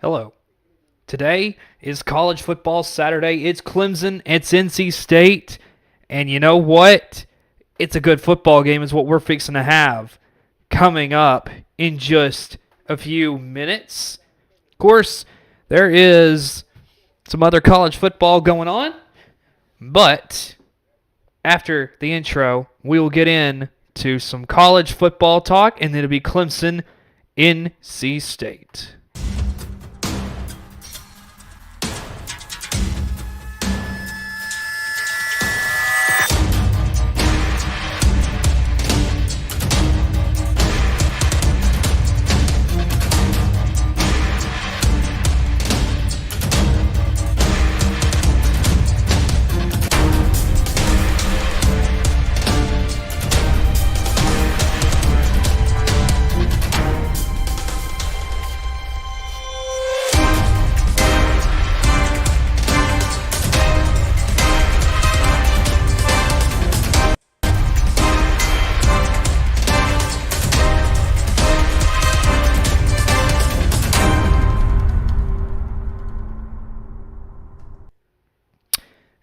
Hello. Today is college football Saturday. It's Clemson, it's NC State, and you know what? It's a good football game is what we're fixing to have coming up in just a few minutes. Of course, there is some other college football going on, but after the intro, we will get into some college football talk, and then it'll be Clemson, NC State.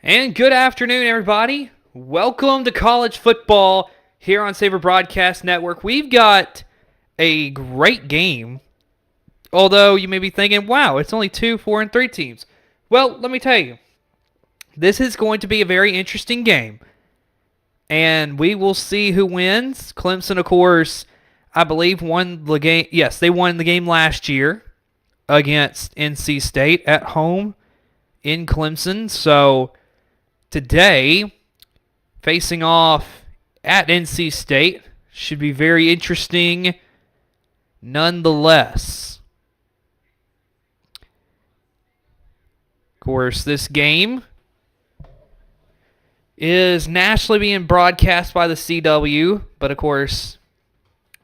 And good afternoon, everybody. Welcome to college football here on Saber Broadcast Network. We've got a great game, although you may be thinking, wow, it's only 2, 4, and 3 teams. Well, let me tell you, this is going to be a very interesting game, and we will see who wins. Clemson, of course, I believe won the game. Yes, they won the game last year against NC State at home in Clemson, so today, facing off at NC State, should be very interesting nonetheless. Of course, this game is nationally being broadcast by the CW, but of course,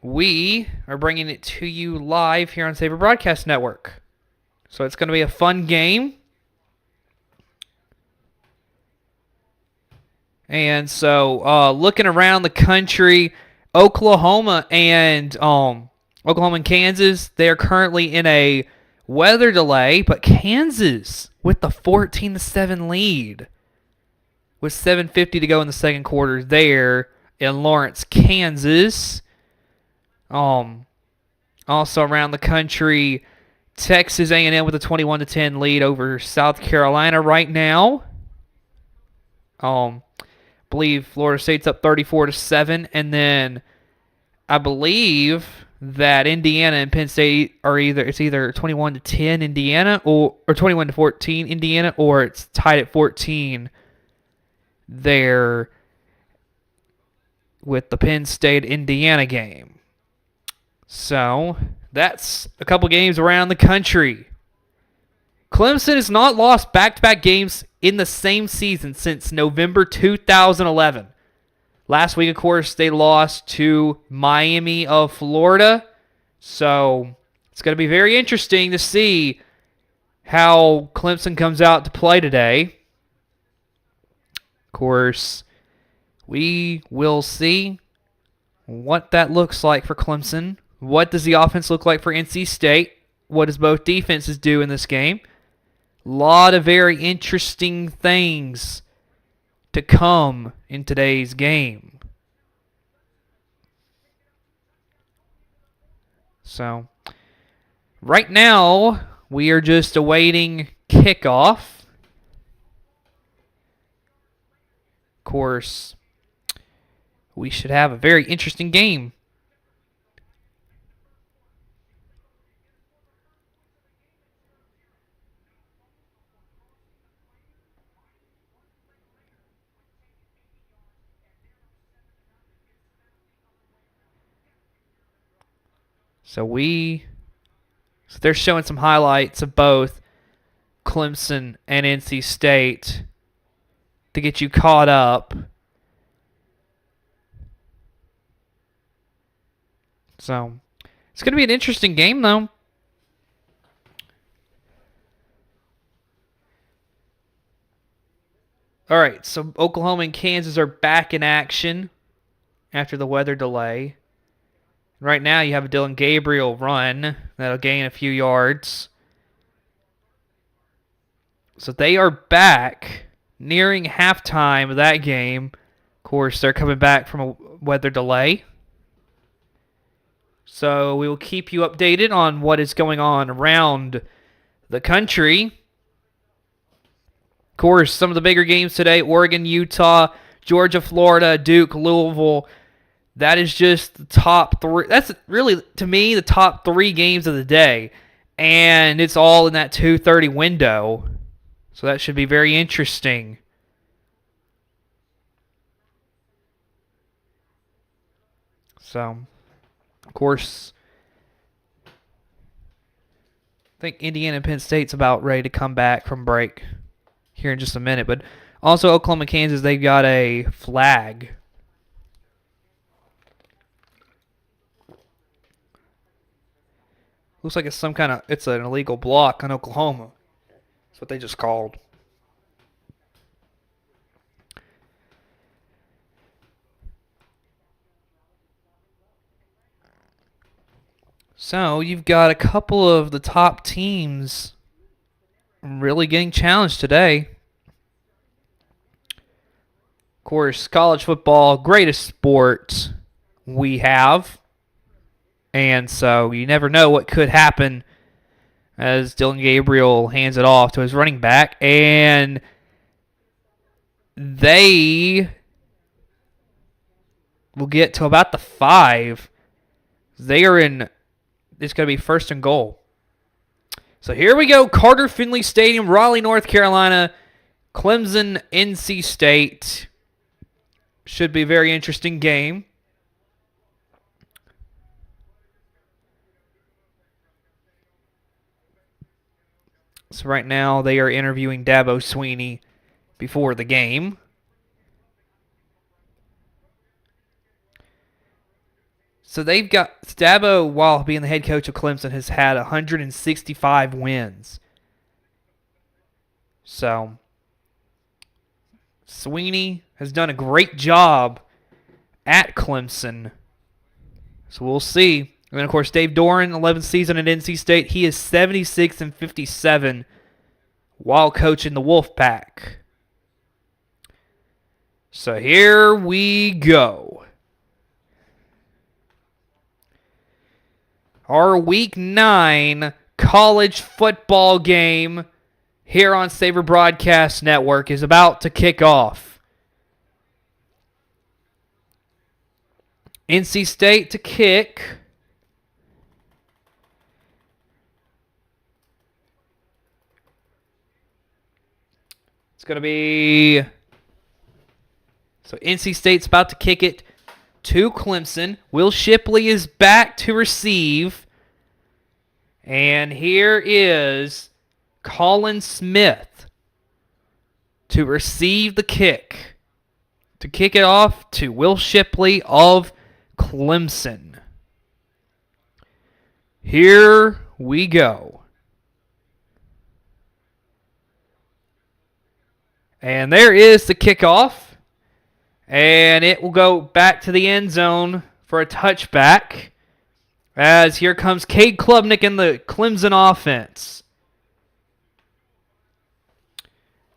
we are bringing it to you live here on Saber Broadcast Network. So it's going to be a fun game. And so, looking around the country, Oklahoma and Kansas, they are currently in a weather delay, but Kansas with the 14-7 lead, with 7:50 to go in the second quarter there in Lawrence, Kansas. Also around the country, Texas A&M with a 21-10 lead over South Carolina right now. Believe Florida State's up 34-7, and then I believe that Indiana and Penn State are either 21-10 Indiana or 21-14 Indiana, or it's tied at 14 there with the Penn State Indiana game. So that's a couple games around the country. Clemson has not lost back-to-back games in the same season since November 2011. Last week, of course, they lost to Miami of Florida. So it's going to be very interesting to see how Clemson comes out to play today. Of course, we will see what that looks like for Clemson. What does the offense look like for NC State? What does both defenses do in this game? A lot of very interesting things to come in today's game. So, right now, we are just awaiting kickoff. Of course, we should have a very interesting game. So they're showing some highlights of both Clemson and NC State to get you caught up. So it's going to be an interesting game, though. All right, so Oklahoma and Kansas are back in action after the weather delay. Right now you have a Dylan Gabriel run that'll gain a few yards. So they are back nearing halftime of that game. Of course, they're coming back from a weather delay. So we will keep you updated on what is going on around the country. Of course, some of the bigger games today: Oregon, Utah, Georgia, Florida, Duke, Louisville. That is just the top three. That's really, to me, the top three games of the day. And it's all in that 2:30 window. So that should be very interesting. So, of course, I think Indiana and Penn State's about ready to come back from break here in just a minute. But also Oklahoma, Kansas, they've got a flag. Looks like it's it's an illegal block on Oklahoma. That's what they just called. So you've got a couple of the top teams really getting challenged today. Of course, college football, greatest sport we have. And so you never know what could happen as Dylan Gabriel hands it off to his running back. And they will get to about the 5. They are in, it's going to be first and goal. So here we go, Carter Finley Stadium, Raleigh, North Carolina, Clemson, NC State. Should be a very interesting game. So right now they are interviewing Dabo Swinney before the game. So they've got Dabo, while being the head coach of Clemson, has had 165 wins. So Swinney has done a great job at Clemson. So we'll see. And then, of course, Dave Doran, 11th season at NC State. He is 76-57 while coaching the Wolfpack. So here we go. Our Week 9 college football game here on Saber Broadcast Network is about to kick off. NC State to kick. It's going to be... So NC State's about to kick it to Clemson. Will Shipley is back to receive. And here is Colin Smith to receive the kick. To kick it off to Will Shipley of Clemson. Here we go. And there is the kickoff. And it will go back to the end zone for a touchback. As here comes Cade Klubnik in the Clemson offense.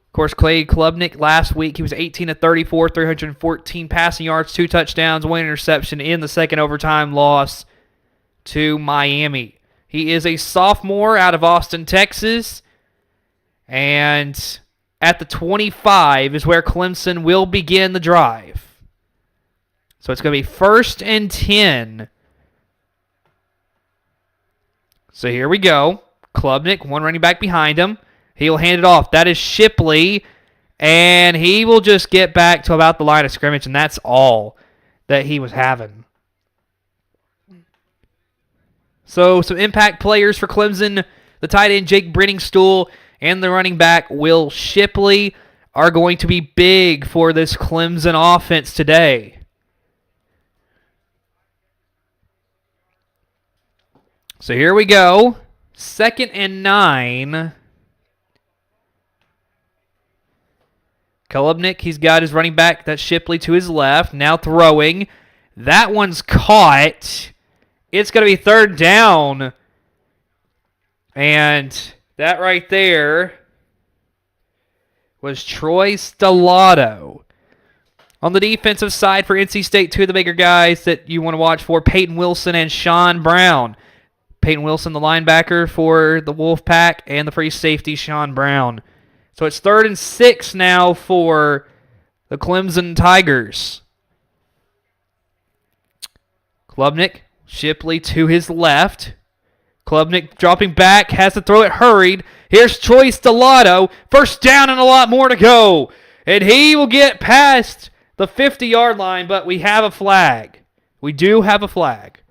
Of course, Cade Klubnik last week, he was 18-34, 314 passing yards, 2 touchdowns, 1 interception in the second overtime loss to Miami. He is a sophomore out of Austin, Texas. And at the 25 is where Clemson will begin the drive. So it's going to be 1st and 10. So here we go. Klubnik, one running back behind him. He'll hand it off. That is Shipley. And he will just get back to about the line of scrimmage, and that's all that he was having. So some impact players for Clemson. The tight end, Jake Brenningstool, and the running back, Will Shipley, are going to be big for this Clemson offense today. So here we go. 2nd and 9. Klubnik, he's got his running back, that's Shipley, to his left. Now throwing. That one's caught. It's going to be 3rd down. And that right there was Troy Stellato. On the defensive side for NC State, two of the bigger guys that you want to watch for, Peyton Wilson and Sean Brown. Peyton Wilson, the linebacker for the Wolfpack, and the free safety, Sean Brown. So it's 3rd and 6 now for the Clemson Tigers. Klubnik, Shipley to his left. Klubnik dropping back, has to throw it hurried. Here's Troy Stellato. First down and a lot more to go. And he will get past the 50-yard line, but we have a flag. We do have a flag.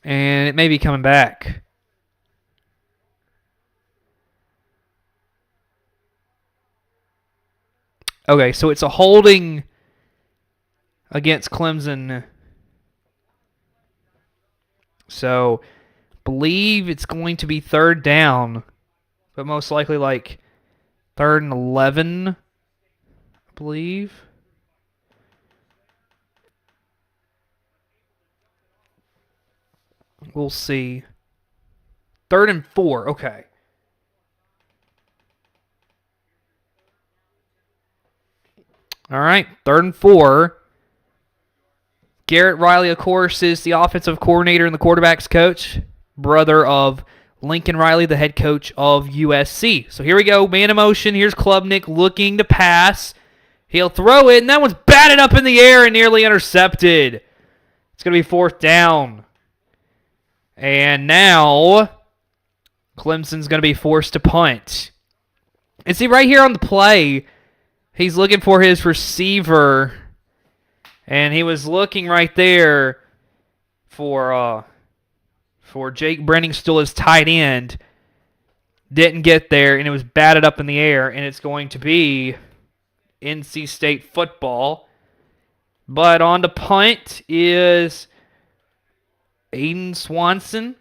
And it may be coming back. Okay, so it's a holding against Clemson. So, believe it's going to be 3rd down, but most likely like 3rd and 11, I believe. We'll see. 3rd and 4, okay. All right, 3rd and 4. Garrett Riley, of course, is the offensive coordinator and the quarterback's coach, brother of Lincoln Riley, the head coach of USC. So here we go, man in motion. Here's Klubnik looking to pass. He'll throw it, and that one's batted up in the air and nearly intercepted. It's going to be 4th down. And now Clemson's going to be forced to punt. And see, right here on the play, he's looking for his receiver, and he was looking right there for Jake Brenningstool, his tight end. Didn't get there, and it was batted up in the air, and it's going to be NC State football. But on to punt is Aiden Swanson,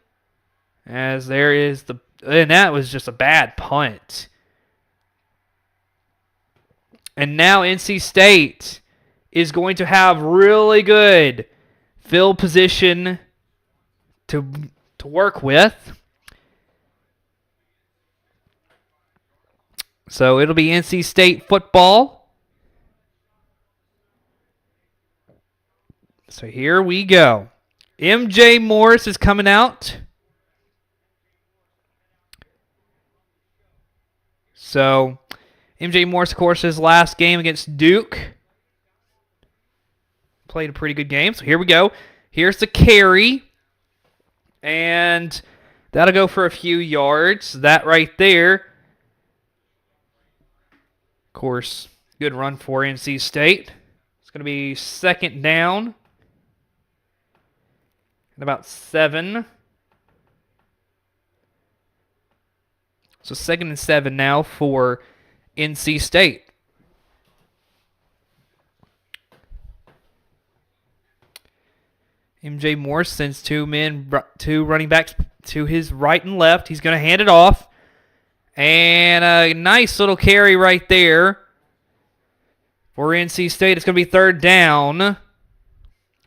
as there is and that was just a bad punt. And now NC State is going to have really good field position to work with. So it'll be NC State football. So here we go. MJ Morris is coming out. So MJ Morris, of course, his last game against Duke. Played a pretty good game. So here we go. Here's the carry. And that'll go for a few yards. That right there. Of course, good run for NC State. It's going to be 2nd down. And about 7. So 2nd and 7 now for NC State. MJ Morris sends two running backs to his right and left. He's going to hand it off. And a nice little carry right there for NC State. It's going to be 3rd down.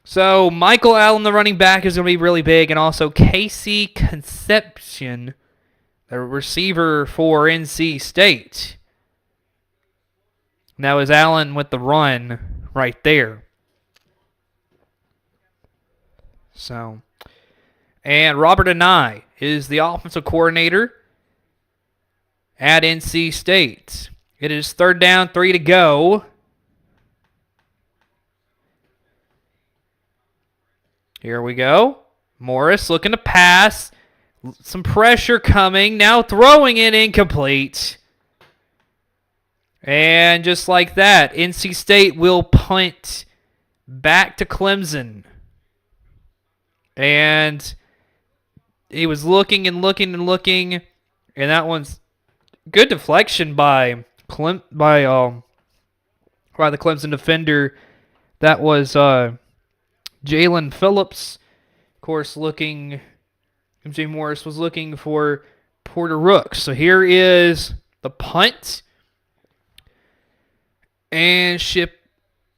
So Michael Allen, the running back, is going to be really big. And also Casey Concepcion, the receiver for NC State. Now is Allen with the run right there. So, and Robert Anai is the offensive coordinator at NC State. It is 3rd down, 3 to go. Here we go. Morris looking to pass. Some pressure coming. Now throwing it incomplete. And just like that, NC State will punt back to Clemson. And he was looking and looking and looking, and that one's good deflection by the Clemson defender. That was Jalen Phillips. Of course, MJ Morris was looking for Porter Rooks. So here is the punt. And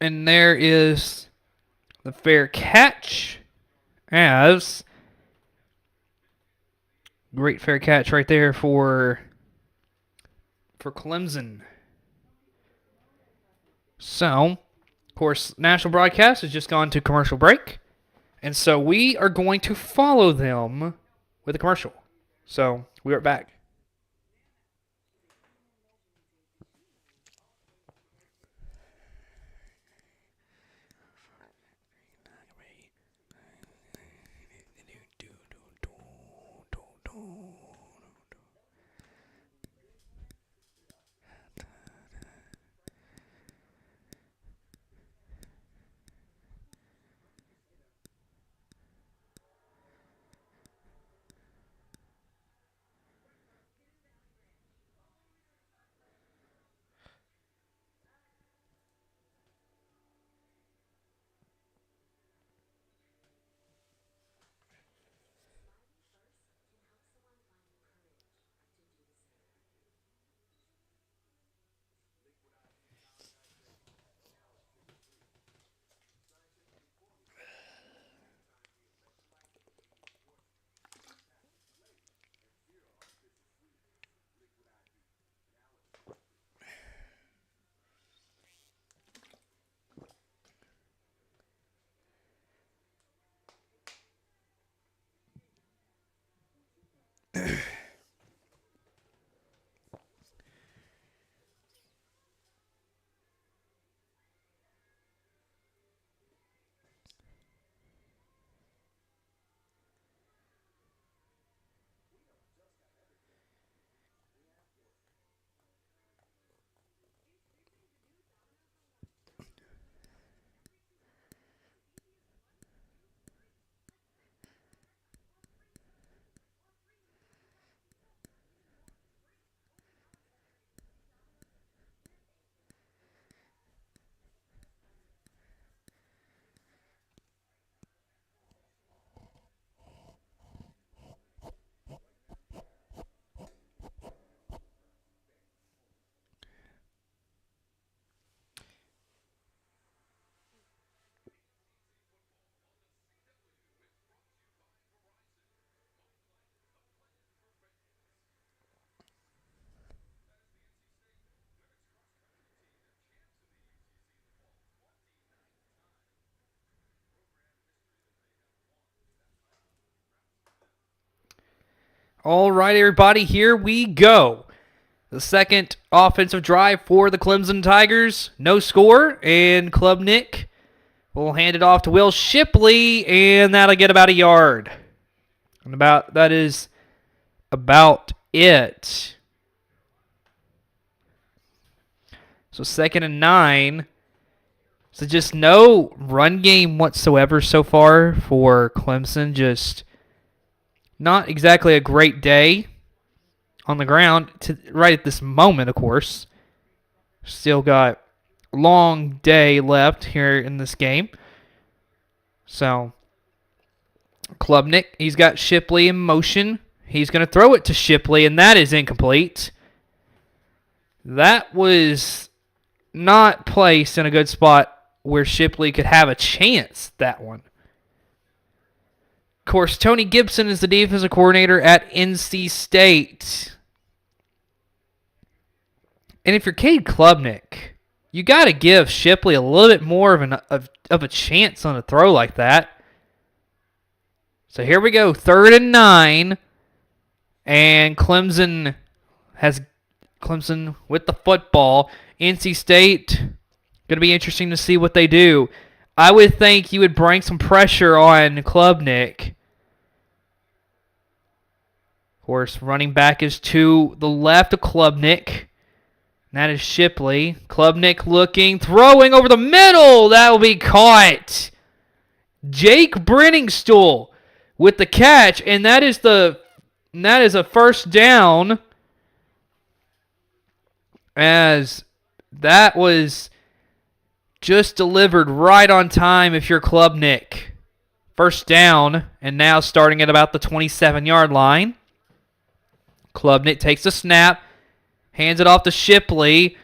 there is the fair catch as Great fair catch right there for Clemson. So, of course, national broadcast has just gone to commercial break. And so we are going to follow them with a commercial. So we are back. All right, everybody, here we go. The second offensive drive for the Clemson Tigers. No score, and Klubnik will hand it off to Will Shipley, and that'll get about a yard. And that is about it. So 2nd and 9. So just no run game whatsoever so far for Clemson. Just not exactly a great day on the ground right at this moment, of course. Still got a long day left here in this game. So Klubnik, he's got Shipley in motion. He's going to throw it to Shipley, and that is incomplete. That was not placed in a good spot where Shipley could have a chance, that one. Of course, Tony Gibson is the defensive coordinator at NC State. And if you're Cade Klubnik, you got to give Shipley a little bit more of a chance on a throw like that. So here we go, 3rd and 9. And Clemson with the football. NC State, going to be interesting to see what they do. I would think you would bring some pressure on Klubnik. Of course, running back is to the left of Klubnik. That is Shipley. Klubnik looking, throwing over the middle. That will be caught. Jake Brenningstool with the catch, and that is a first down, as that was just delivered right on time if you're Klubnik. First down, and now starting at about the 27-yard line. Klubnik takes a snap, hands it off to Shipley,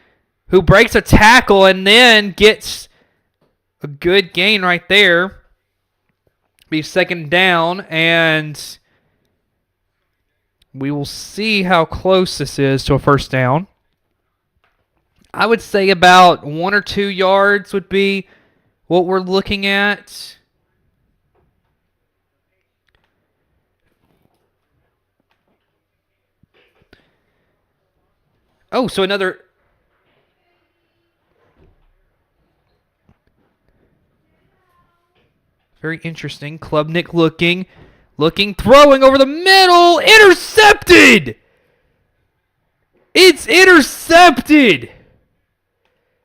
who breaks a tackle and then gets a good gain right there. Be 2nd down, and We will see how close this is to a first down. I would say about 1 or 2 yards would be what we're looking at. Oh, so another... Very interesting. Klubnik looking, throwing over the middle. Intercepted! It's intercepted!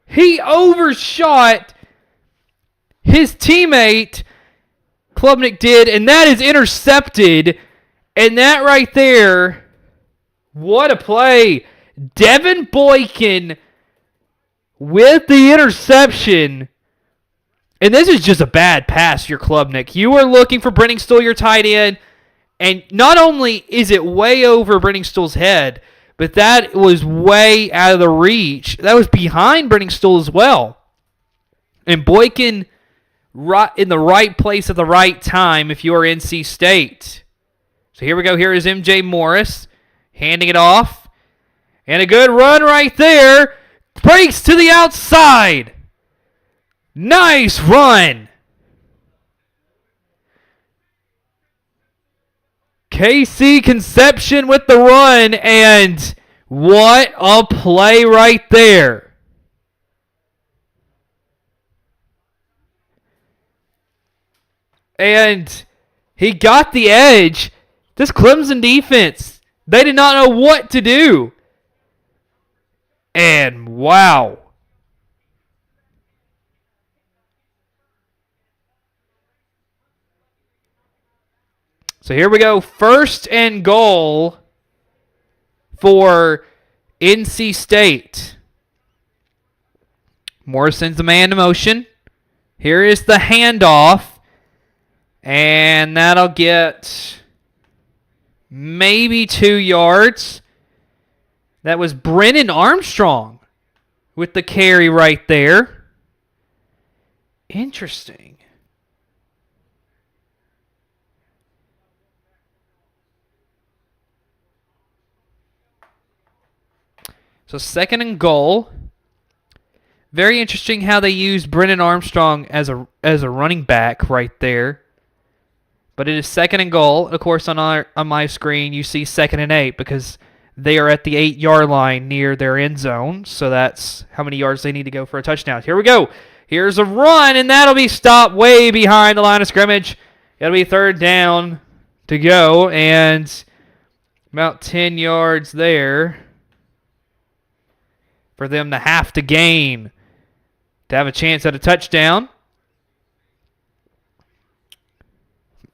He overshot his teammate, Klubnik did, and that is intercepted. And that right there, what a play. Devin Boykin with the interception. And this is just a bad pass, your Klubnik. You were looking for Brenningstool, your tight end, and not only is it way over Brenningstool's head, but that was way out of the reach. That was behind Brenningstool as well. And Boykin right in the right place at the right time if you are NC State. So here we go. Here is MJ Morris handing it off. And a good run right there. Breaks to the outside. Nice run. KC Conception with the run, and what a play right there. And he got the edge. This Clemson defense, they did not know what to do. And wow. So here we go. First and goal for NC State. Morrison's the man in motion. Here is the handoff. And that'll get maybe 2 yards. That was Brennan Armstrong with the carry right there. Interesting. So second and goal. Very interesting how they used Brennan Armstrong as a running back right there. But it is second and goal. Of course, on my screen, you see 2nd and 8 because they are at the 8-yard line near their end zone. So that's how many yards they need to go for a touchdown. Here we go. Here's a run, and that'll be stopped way behind the line of scrimmage. It'll be 3rd down to go, and about 10 yards there for them to have to gain to have a chance at a touchdown.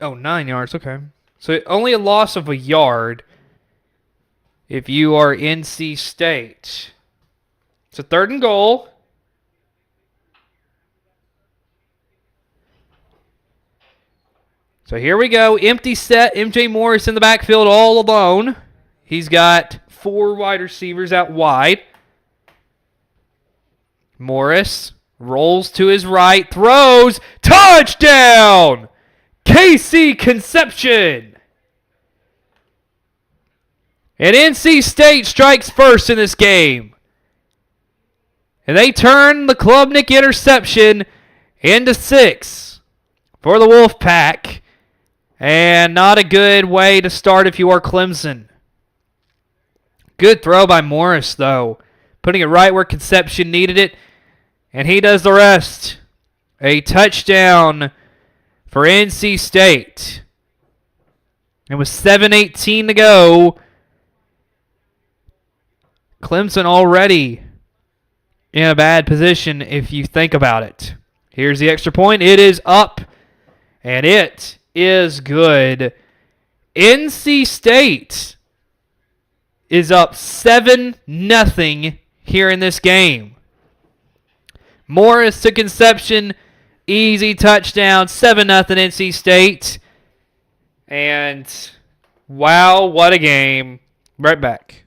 Oh, 9 yards, okay. So only a loss of a yard if you are NC State. It's a 3rd and goal. So here we go. Empty set. MJ Morris in the backfield all alone. He's got 4 wide receivers out wide. Morris rolls to his right, throws, touchdown! KC Conception! And NC State strikes first in this game. And they turn the Klubnik interception into 6 for the Wolfpack. And not a good way to start if you are Clemson. Good throw by Morris, though. Putting it right where Conception needed it. And he does the rest. A touchdown for NC State. And with 7:18 to go, Clemson already in a bad position if you think about it. Here's the extra point. It is up. And it is good. NC State is up 7-0 here in this game. Morris to Conception, easy touchdown, 7-0 NC State. And wow, what a game. Right back.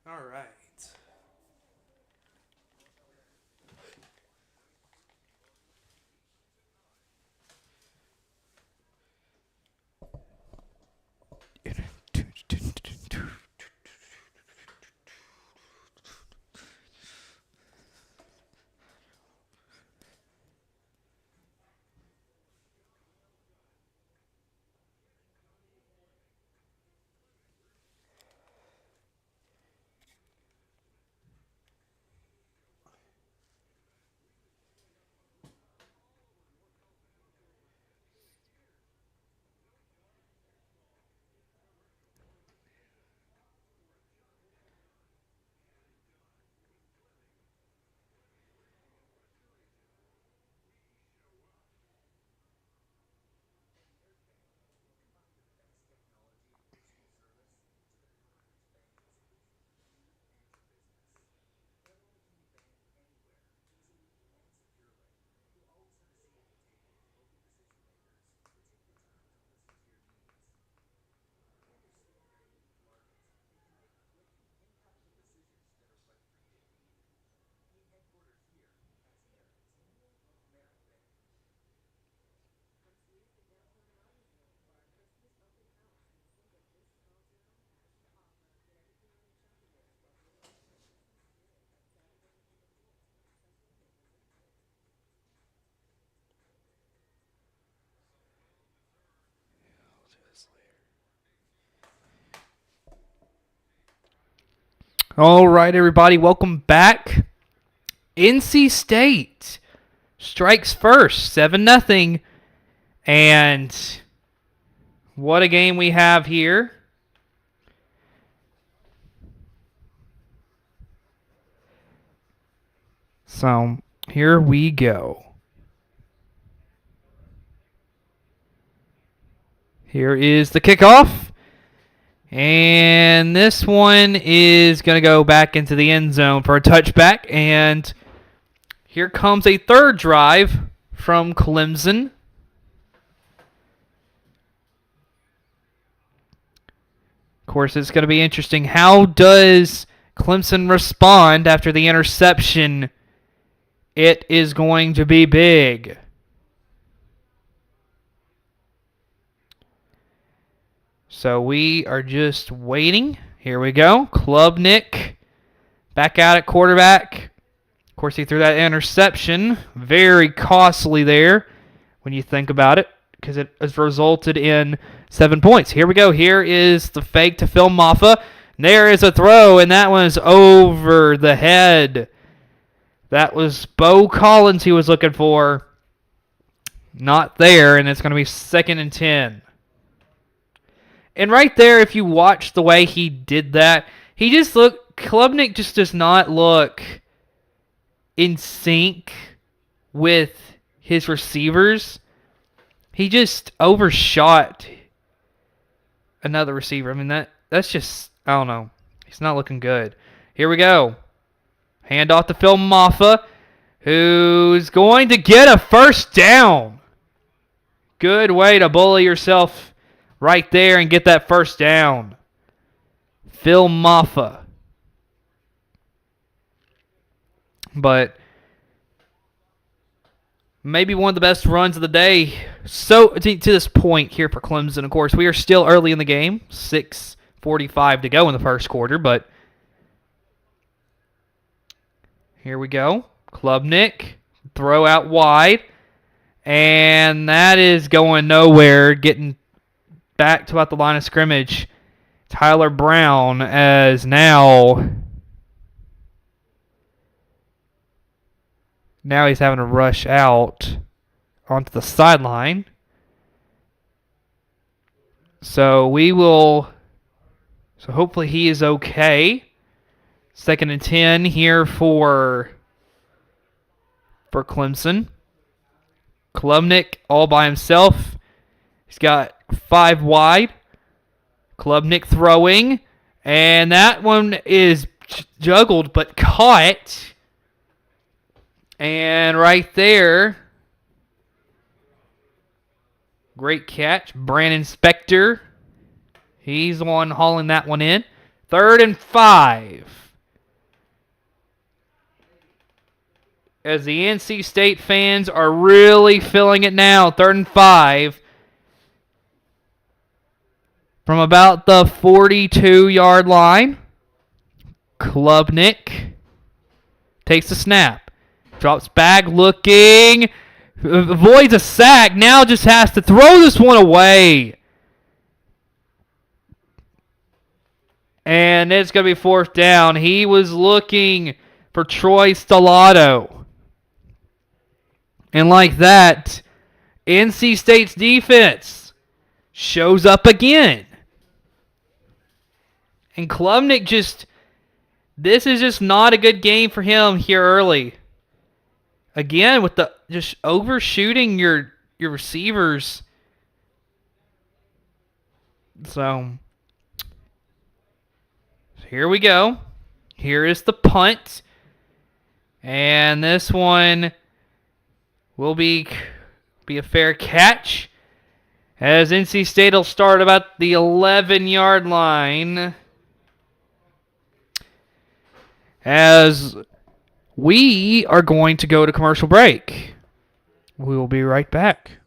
All right. All right, everybody, welcome back. NC State strikes first, 7-0. And what a game we have here. So, here we go. Here is the kickoff. And this one is going to go back into the end zone for a touchback. And here comes a third drive from Clemson. Of course, it's going to be interesting. How does Clemson respond after the interception? It is going to be big. So we are just waiting. Here we go. Klubnik back out at quarterback. Of course, he threw that interception. Very costly there when you think about it, because it has resulted in 7 points. Here we go. Here is the fake to Phil Maffa. There is a throw, and that one's over the head. That was Bo Collins he was looking for. Not there, and it's going to be 2nd and 10. And right there, if you watch the way he did that, Klubnik just does not look in sync with his receivers. He just overshot another receiver. I mean, that's just, I don't know. He's not looking good. Here we go. Hand off to Phil Maffa, who's going to get a first down. Good way to bully yourself right there and get that first down. Phil Maffa. But maybe one of the best runs of the day. So to this point here for Clemson, of course, we are still early in the game. 6:45 to go in the first quarter, but here we go. Klubnik, throw out wide. And that is going nowhere, getting back to about the line of scrimmage. Tyler Brown as now he's having to rush out onto the sideline. So hopefully he is okay. 2nd and 10 here for Clemson. Klubnik all by himself. He's got 5 wide. Klubnik throwing. And that one is juggled but caught. And right there, great catch. Brandon Spector. He's the one hauling that one in. 3rd and 5. As the NC State fans are really feeling it now. 3rd and 5. From about the 42-yard line. Klubnik takes the snap. Drops back looking. Avoids a sack. Now just has to throw this one away. And it's going to be 4th down. He was looking for Troy Stellato. And like that, NC State's defense shows up again. And Klubnik this is just not a good game for him here early. Again, with the just overshooting your receivers. So here we go. Here is the punt. And this one will be a fair catch. As NC State will start about the 11-yard line. As we are going to go to commercial break. We will be right back.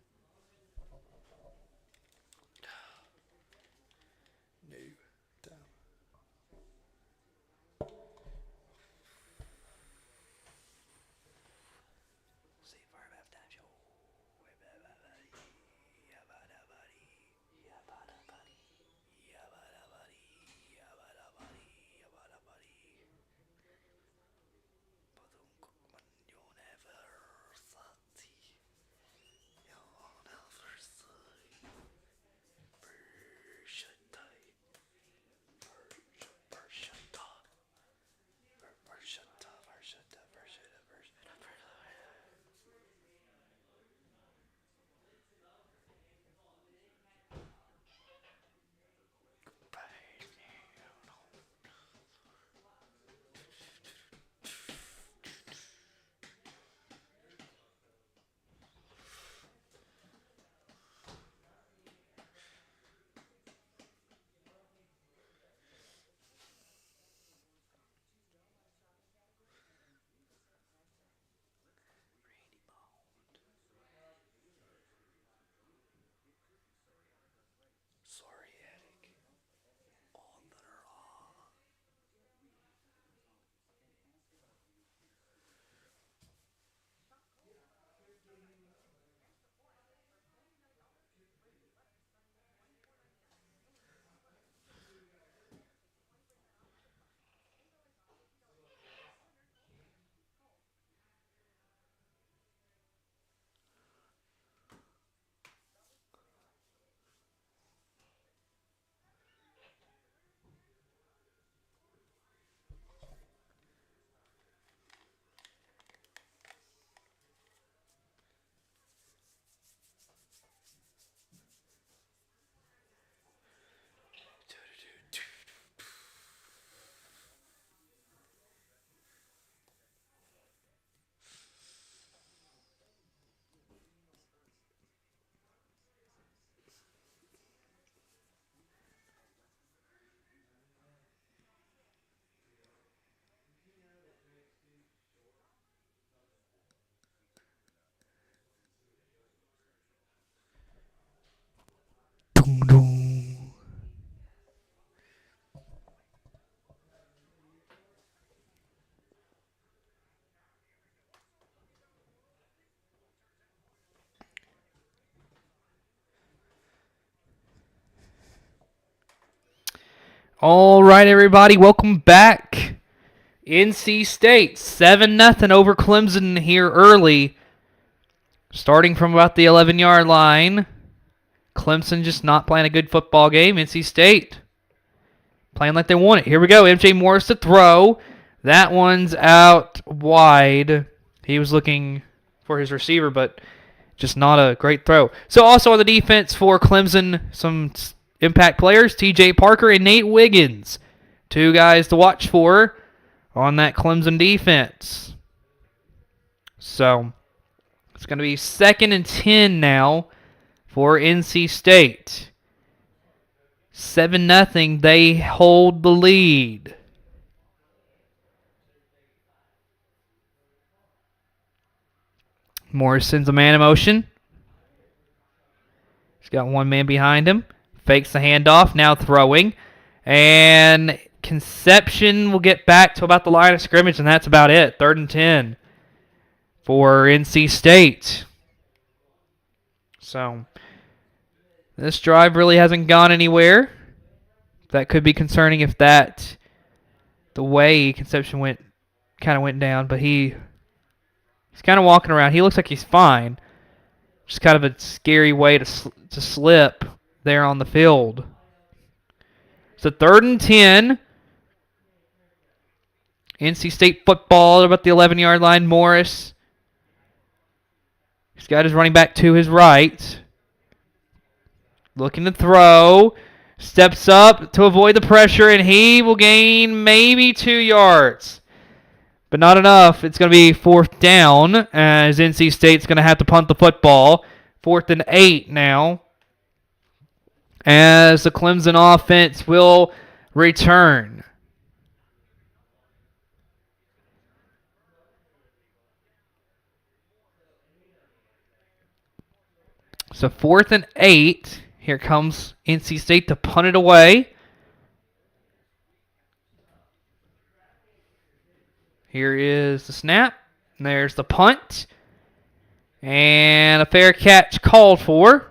All right, everybody, welcome back. NC State 7-0 over Clemson here early. Starting from about the 11-yard line. Clemson just not playing a good football game. NC State playing like they want it. Here we go. MJ Morris to throw. That one's out wide. He was looking for his receiver, but just not a great throw. So also on the defense for Clemson, some impact players, TJ Parker and Nate Wiggins. Two guys to watch for on that Clemson defense. So it's going to be 2nd and 10 now for NC State. 7-0. They hold the lead. Morrison's a man in motion. He's got one man behind him. Fakes the handoff. Now throwing. And Conception will get back to about the line of scrimmage, and that's about it. 3rd and 10 for NC State. So this drive really hasn't gone anywhere. That could be concerning if the way Conception kind of went down, but he's kind of walking around. He looks like he's fine. Just kind of a scary way to slip there on the field. So 3rd and 10. NC State football about the 11-yard line. Morris. He's got his running back to his right. Looking to throw. Steps up to avoid the pressure, and he will gain maybe 2 yards. But not enough. It's going to be 4th down, as NC State's going to have to punt the football. 4th and 8 now, as the Clemson offense will return. So 4th and 8. Here comes NC State to punt it away. Here is the snap. And there's the punt. And a fair catch called for.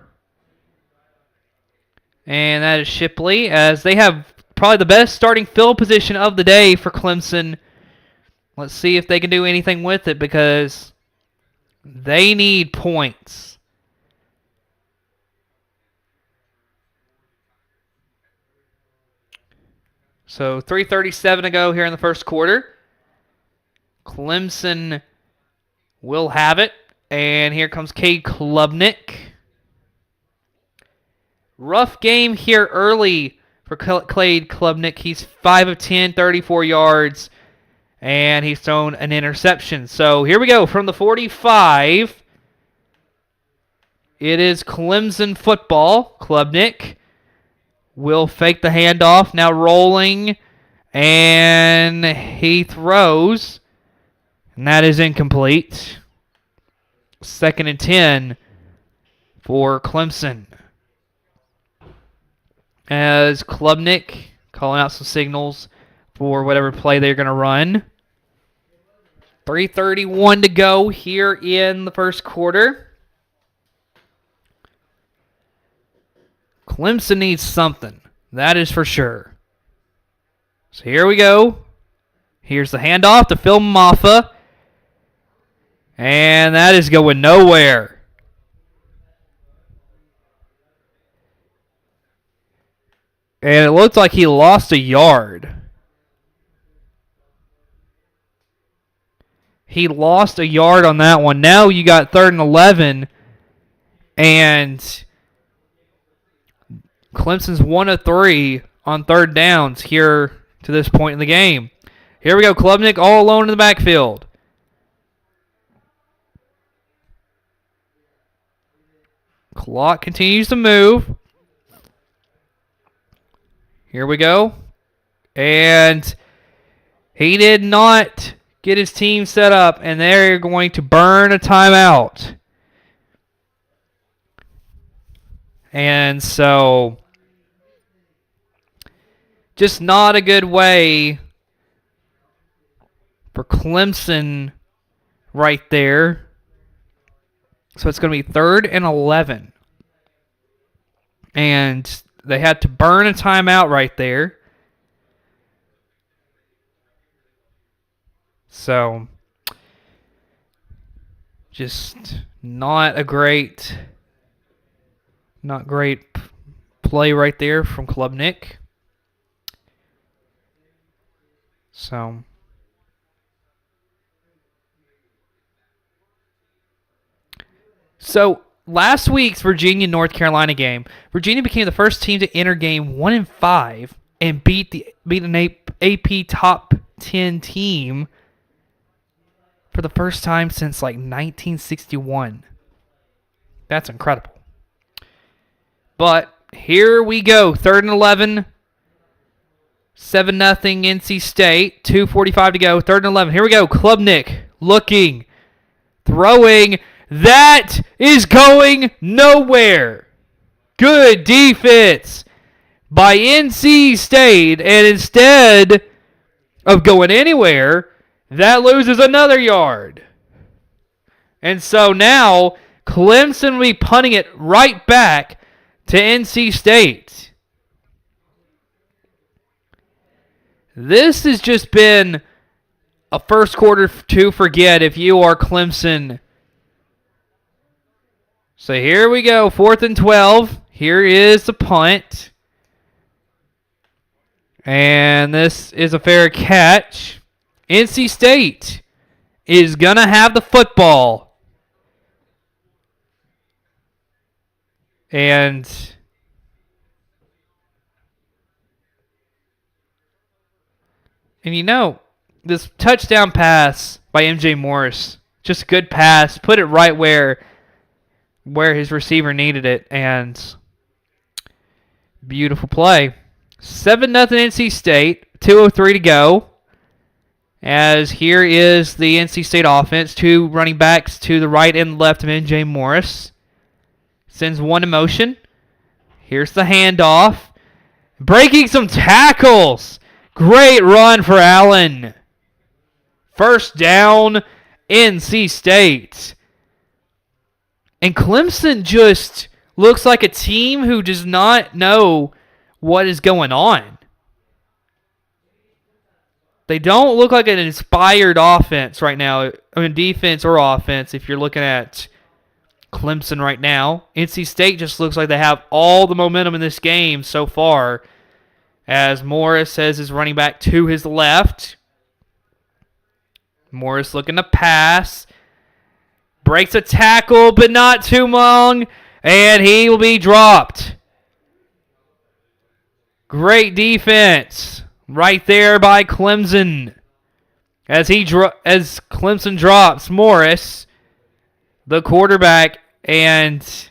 And that is Shipley, as they have probably the best starting field position of the day for Clemson. Let's see if they can do anything with it, because they need points. So 3:37 to go here in the first quarter. Clemson will have it. And here comes Cade Klubnik. Rough game here early for Cade Klubnik. He's 5 of 10, 34 yards. And he's thrown an interception. So here we go from the 45. It is Clemson football. Klubnik will fake the handoff. Now rolling. And he throws. And that is incomplete. 2nd and 10 for Clemson. As Klubnik calling out some signals for whatever play they're going to run. 3:31 to go here in the first quarter. Clemson needs something. That is for sure. So here we go. Here's the handoff to Phil Maffa. And that is going nowhere. And it looks like he lost a yard. He lost a yard on that one. Now you got 3rd and 11. And Clemson's 1 of 3 on 3rd downs here to this point in the game. Here we go. Klubnik all alone in the backfield. Clock continues to move. Here we go. And he did not get his team set up, and they're going to burn a timeout. And so, just not a good way for Clemson right there. So it's going to be 3rd and 11. And they had to burn a timeout right there. So, just not great play right there from Klubnik. So last week's Virginia-North Carolina game, Virginia became the first team to enter game 1-5 and beat an AP top 10 team for the first time since like 1961. That's incredible. But Here we go. 3rd and 11. 7-0 NC State. 2:45 to go. 3rd and 11. Here we go. Klubnik looking. Throwing. That is going nowhere. Good defense by NC State. And instead of going anywhere, that loses another yard. And so now Clemson will be punting it right back to NC State. This has just been a first quarter to forget if you are Clemson. So here we go, 4th and 12. Here is the punt. And this is a fair catch. NC State is going to have the football. And you know, this touchdown pass by MJ Morris, just a good pass, put it right where his receiver needed it, and beautiful play. 7-0 NC State, 2:03 to go. As here is the NC State offense, 2 running backs to the right and left of MJ Morris. Sends one in motion. Here's the handoff. Breaking some tackles. Great run for Allen. First down, NC State. And Clemson just looks like a team who does not know what is going on. They don't look like an inspired offense right now. I mean, defense or offense, if you're looking at Clemson right now. NC State just looks like they have all the momentum in this game so far, as Morris has his running back to his left. Morris looking to pass. Breaks a tackle, but not too long, and he will be dropped. Great defense right there by Clemson. As Clemson drops Morris, the quarterback, and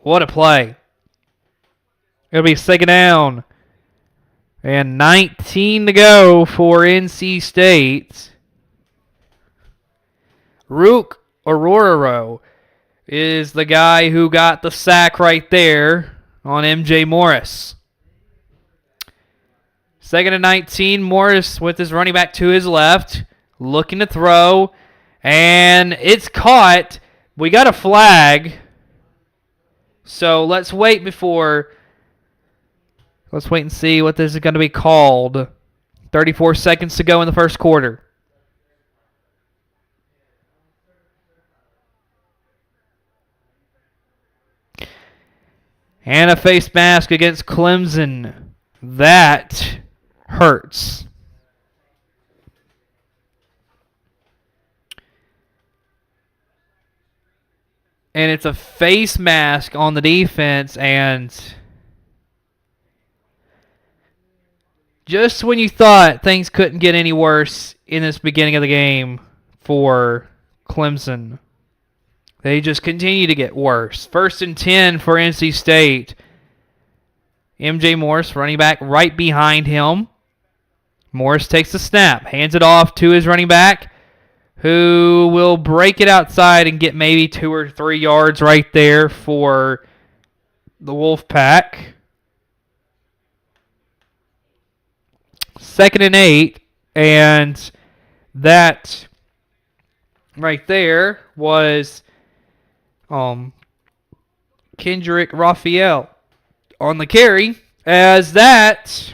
what a play. It'll be 2nd down. And 19 to go for NC State. Rook Ororo is the guy who got the sack right there on MJ Morris. 2nd and 19. Morris with his running back to his left. Looking to throw. And it's caught. We got a flag. So let's wait and see what this is going to be called. 34 seconds to go in the first quarter. And a face mask against Clemson. That hurts. And it's a face mask on the defense, and just when you thought things couldn't get any worse in this beginning of the game for Clemson, they just continue to get worse. 1st and 10 for NC State. MJ Morris, running back, right behind him. Morris takes the snap, hands it off to his running back, who will break it outside and get maybe 2 or 3 yards right there for the Wolfpack. 2nd and 8, and that right there was Kendrick Raphael on the carry, as that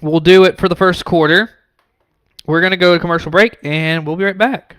will do it for the first quarter. We're going to go to commercial break, and we'll be right back.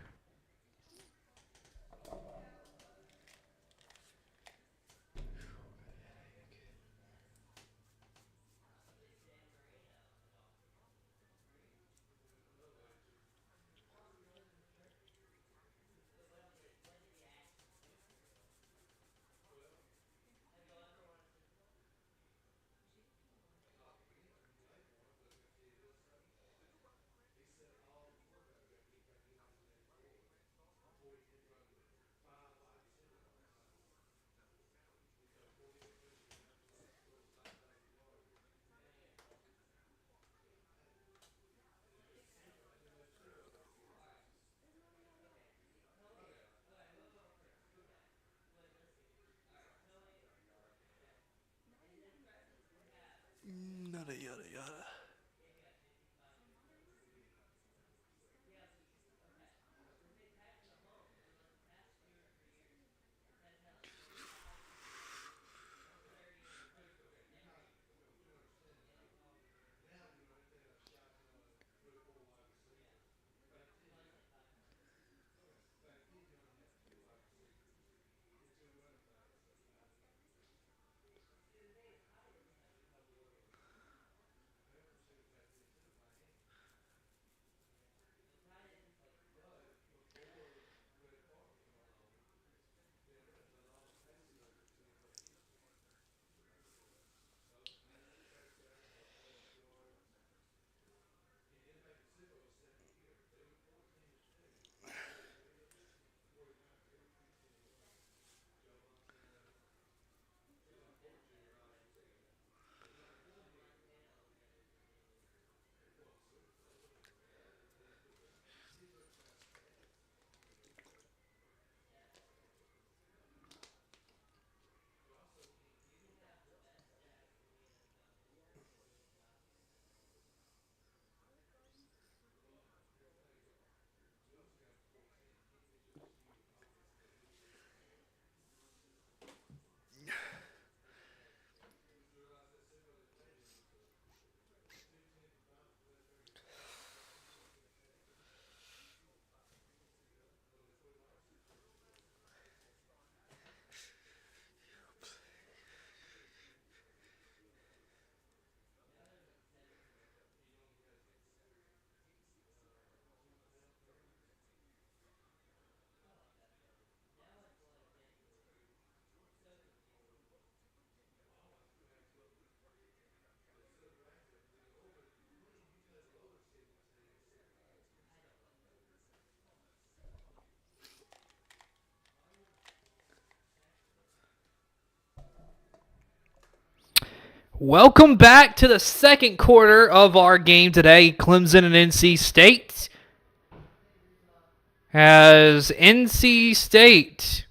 yada. Welcome back to the second quarter of our game today, Clemson and NC State. As NC State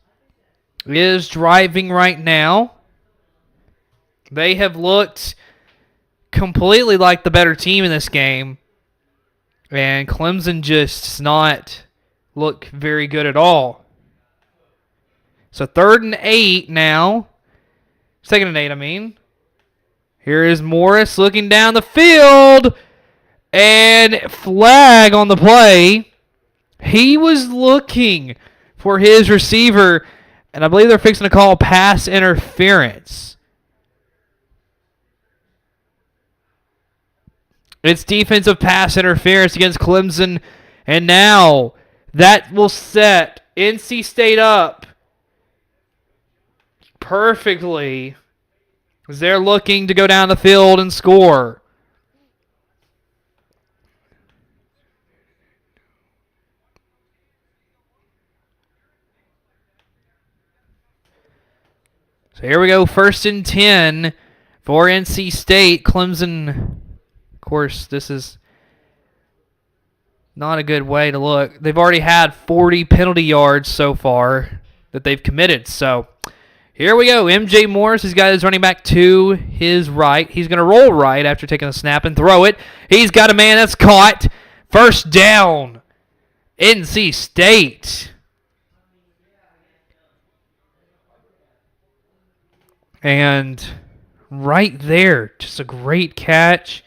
is driving right now, they have looked completely like the better team in this game, and Clemson just does not look very good at all. So 3rd and 8 now. 2nd and 8, I mean. Here is Morris looking down the field, and flag on the play. He was looking for his receiver, and I believe they're fixing to call pass interference. It's defensive pass interference against Clemson, and now that will set NC State up perfectly as they're looking to go down the field and score. So here we go, 1st and 10 for NC State. Clemson, of course, this is not a good way to look. They've already had 40 penalty yards so far that they've committed. So here we go. MJ Morris has got his running back to his right. He's going to roll right after taking a snap and throw it. He's got a man that's caught. 1st down, NC State. And right there, just a great catch.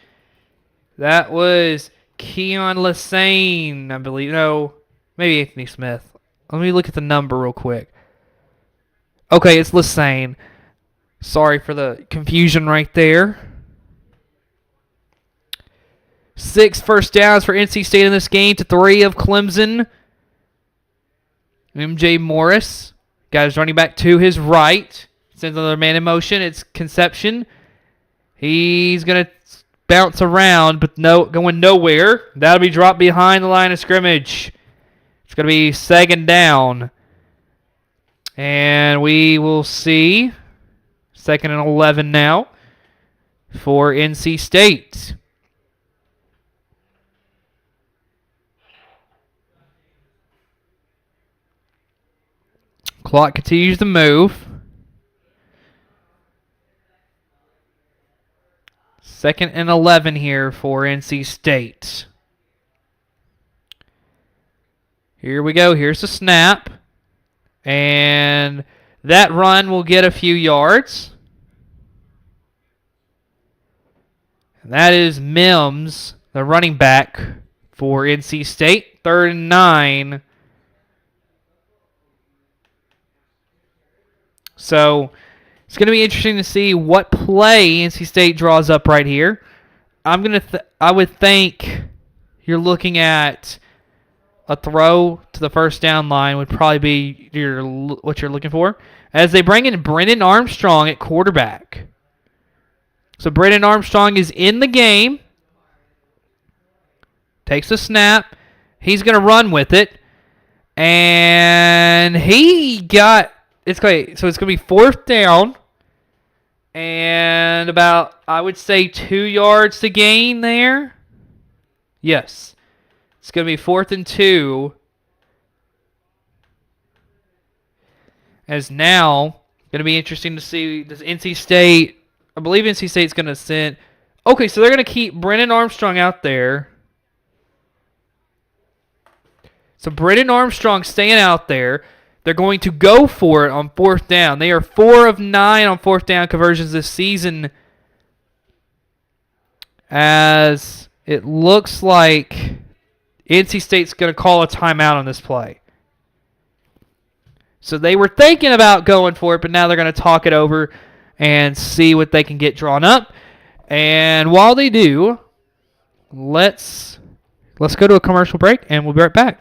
That was Keon Lassane, I believe. No, maybe Anthony Smith. Let me look at the number real quick. Okay, it's Lassane. Sorry for the confusion right there. 6 first downs for NC State in this game to 3 of Clemson. MJ Morris got his running back to his right. Sends another man in motion. It's Conception. He's going to bounce around, but going nowhere. That'll be dropped behind the line of scrimmage. It's going to be 2nd down. And we will see 2nd and 11 now for NC State. Clock continues to move. 2nd and 11 here for NC State. Here we go. Here's the snap. And that run will get a few yards. And that is Mims, the running back for NC State. 3rd and 9. So it's going to be interesting to see what play NC State draws up right here. I would think you're looking at a throw to the first down line would probably be what you're looking for, as they bring in Brennan Armstrong at quarterback. So Brennan Armstrong is in the game. Takes a snap. He's going to run with it. And it's going to be 4th down. And about, I would say, 2 yards to gain there. Yes. It's going to be 4th and 2. As now, going to be interesting to see, does NC State, I believe NC State's going to send, okay, so they're going to keep Brennan Armstrong out there. So Brennan Armstrong staying out there. They're going to go for it on 4th down. They are 4 of 9 on 4th down conversions this season, as it looks like NC State's going to call a timeout on this play. So they were thinking about going for it, but now they're going to talk it over and see what they can get drawn up. And while they do, let's go to a commercial break, and we'll be right back.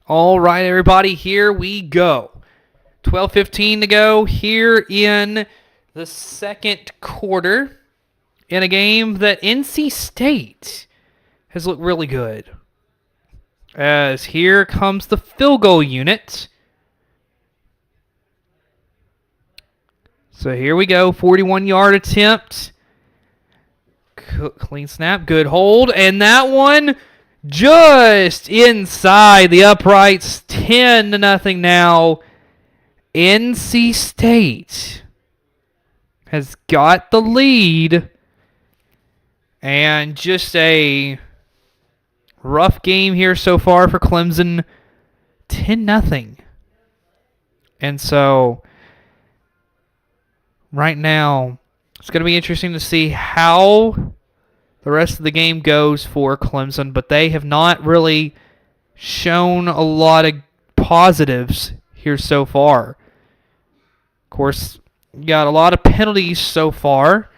All right, everybody, here we go. 12:15 to go here in the 2nd quarter in a game that NC State has looked really good. As here comes the field goal unit. So here we go, 41-yard attempt. Clean snap, good hold, and that one just inside the uprights. 10-0 now. NC State has got the lead, and just a rough game here so far for Clemson. 10-0. And so right now, it's going to be interesting to see how the rest of the game goes for Clemson, but they have not really shown a lot of positives here so far. Of course, you got a lot of penalties so far,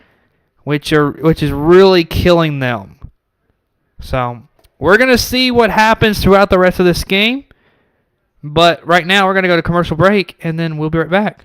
which is really killing them. So we're gonna see what happens throughout the rest of this game. But right now we're gonna go to commercial break and then we'll be right back.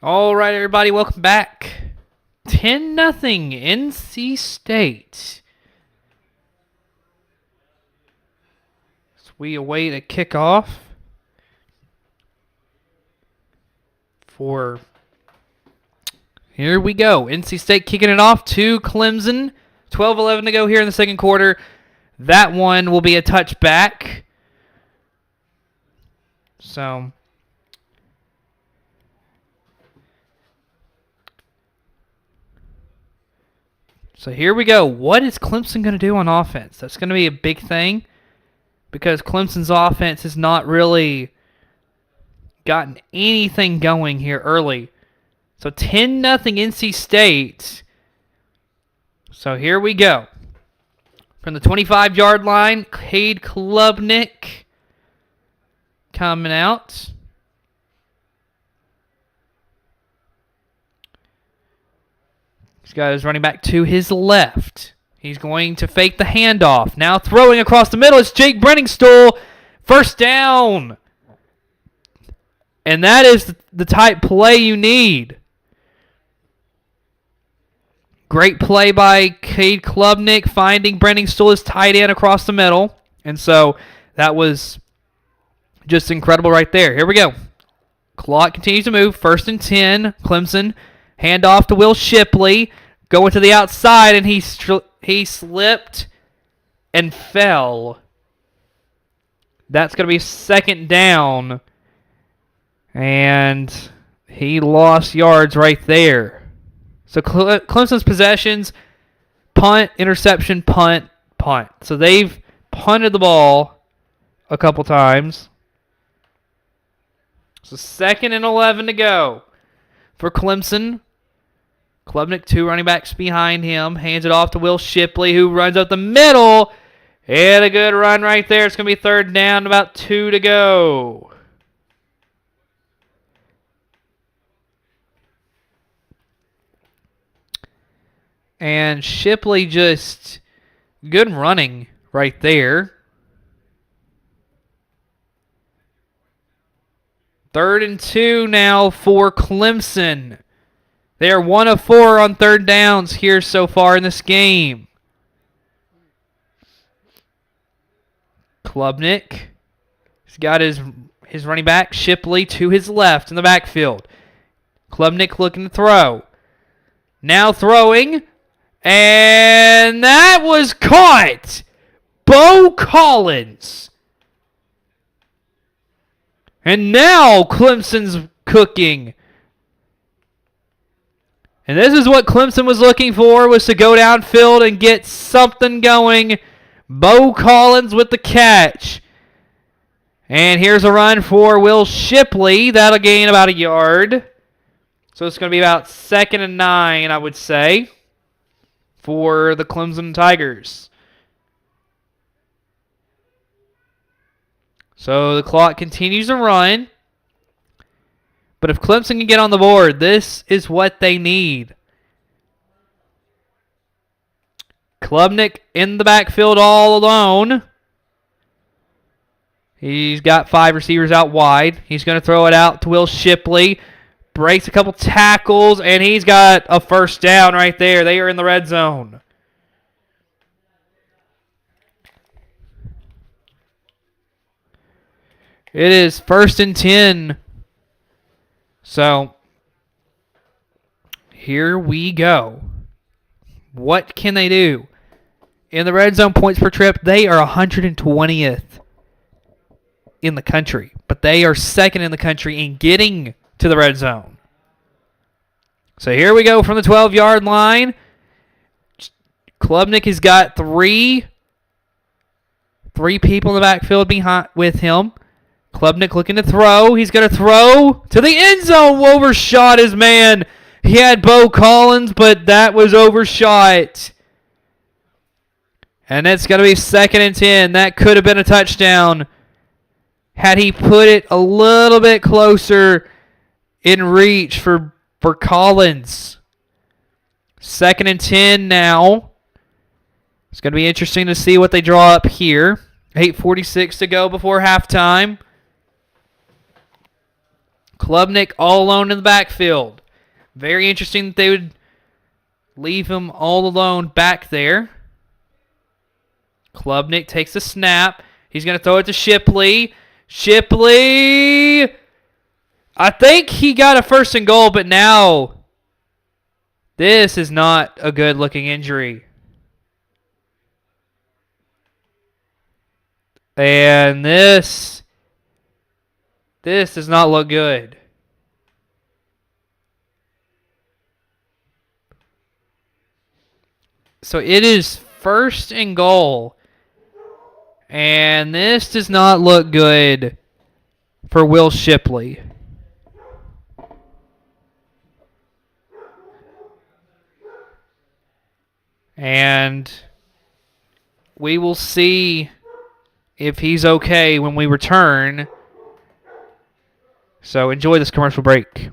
All right, everybody, welcome back. 10-0 NC State. So we await a kickoff for. Here we go. NC State kicking it off to Clemson. 12-11 to go here in the second quarter. That one will be a touchback. So here we go. What is Clemson going to do on offense? That's going to be a big thing because Clemson's offense has not really gotten anything going here early. So 10-0 NC State. So here we go. From the 25-yard line, Cade Klubnik coming out. He's got his running back to his left. He's going to fake the handoff. Now throwing across the middle. It's Jake Brenningstool. First down. And that is the type play you need. Great play by Cade Klubnik finding Brenningstool as tight end across the middle. And so that was just incredible right there. Here we go. Clock continues to move. 1st and 10. Clemson. Handoff to Will Shipley. Going to the outside, and he slipped and fell. That's going to be 2nd down. And he lost yards right there. So Clemson's possessions, punt, interception, punt, punt. So they've punted the ball a couple times. So 2nd and 11 to go for Clemson. Klubnik, 2 running backs behind him. Hands it off to Will Shipley, who runs up the middle. And a good run right there. It's going to be 3rd down, about 2 to go. And Shipley just good running right there. 3rd and 2 now for Clemson. They are 1 of 4 on third downs here so far in this game. Klubnik. He's got his running back, Shipley, to his left in the backfield. Klubnik looking to throw. Now throwing. And that was caught. Bo Collins. And now Clemson's cooking. And this is what Clemson was looking for, was to go downfield and get something going. Bo Collins with the catch. And here's a run for Will Shipley. That'll gain about a yard. So it's going to be about 2nd and 9, I would say, for the Clemson Tigers. So the clock continues to run. But if Clemson can get on the board, this is what they need. Klubnik in the backfield all alone. He's got 5 receivers out wide. He's going to throw it out to Will Shipley. Breaks a couple tackles, and he's got a first down right there. They are in the red zone. It is 1st and 10. So, here we go. What can they do? In the red zone points per trip, they are 120th in the country. But they are 2nd in the country in getting to the red zone. So here we go from the 12-yard line. Klubnik has got three people in the backfield behind with him. Klubnik looking to throw. He's going to throw to the end zone. Overshot his man. He had Bo Collins, but that was overshot. And it's going to be 2nd and 10. That could have been a touchdown had he put it a little bit closer in reach for Collins. 2nd and 10 now. It's going to be interesting to see what they draw up here. 8:46 to go before halftime. Klubnik all alone in the backfield. Very interesting that they would leave him all alone back there. Klubnik takes the snap. He's going to throw it to Shipley. Shipley! I think he got a 1st and goal, but now this is not a good-looking injury. And this does not look good. So it is 1st and goal. And this does not look good for Will Shipley. And we will see if he's okay when we return. So enjoy this commercial break.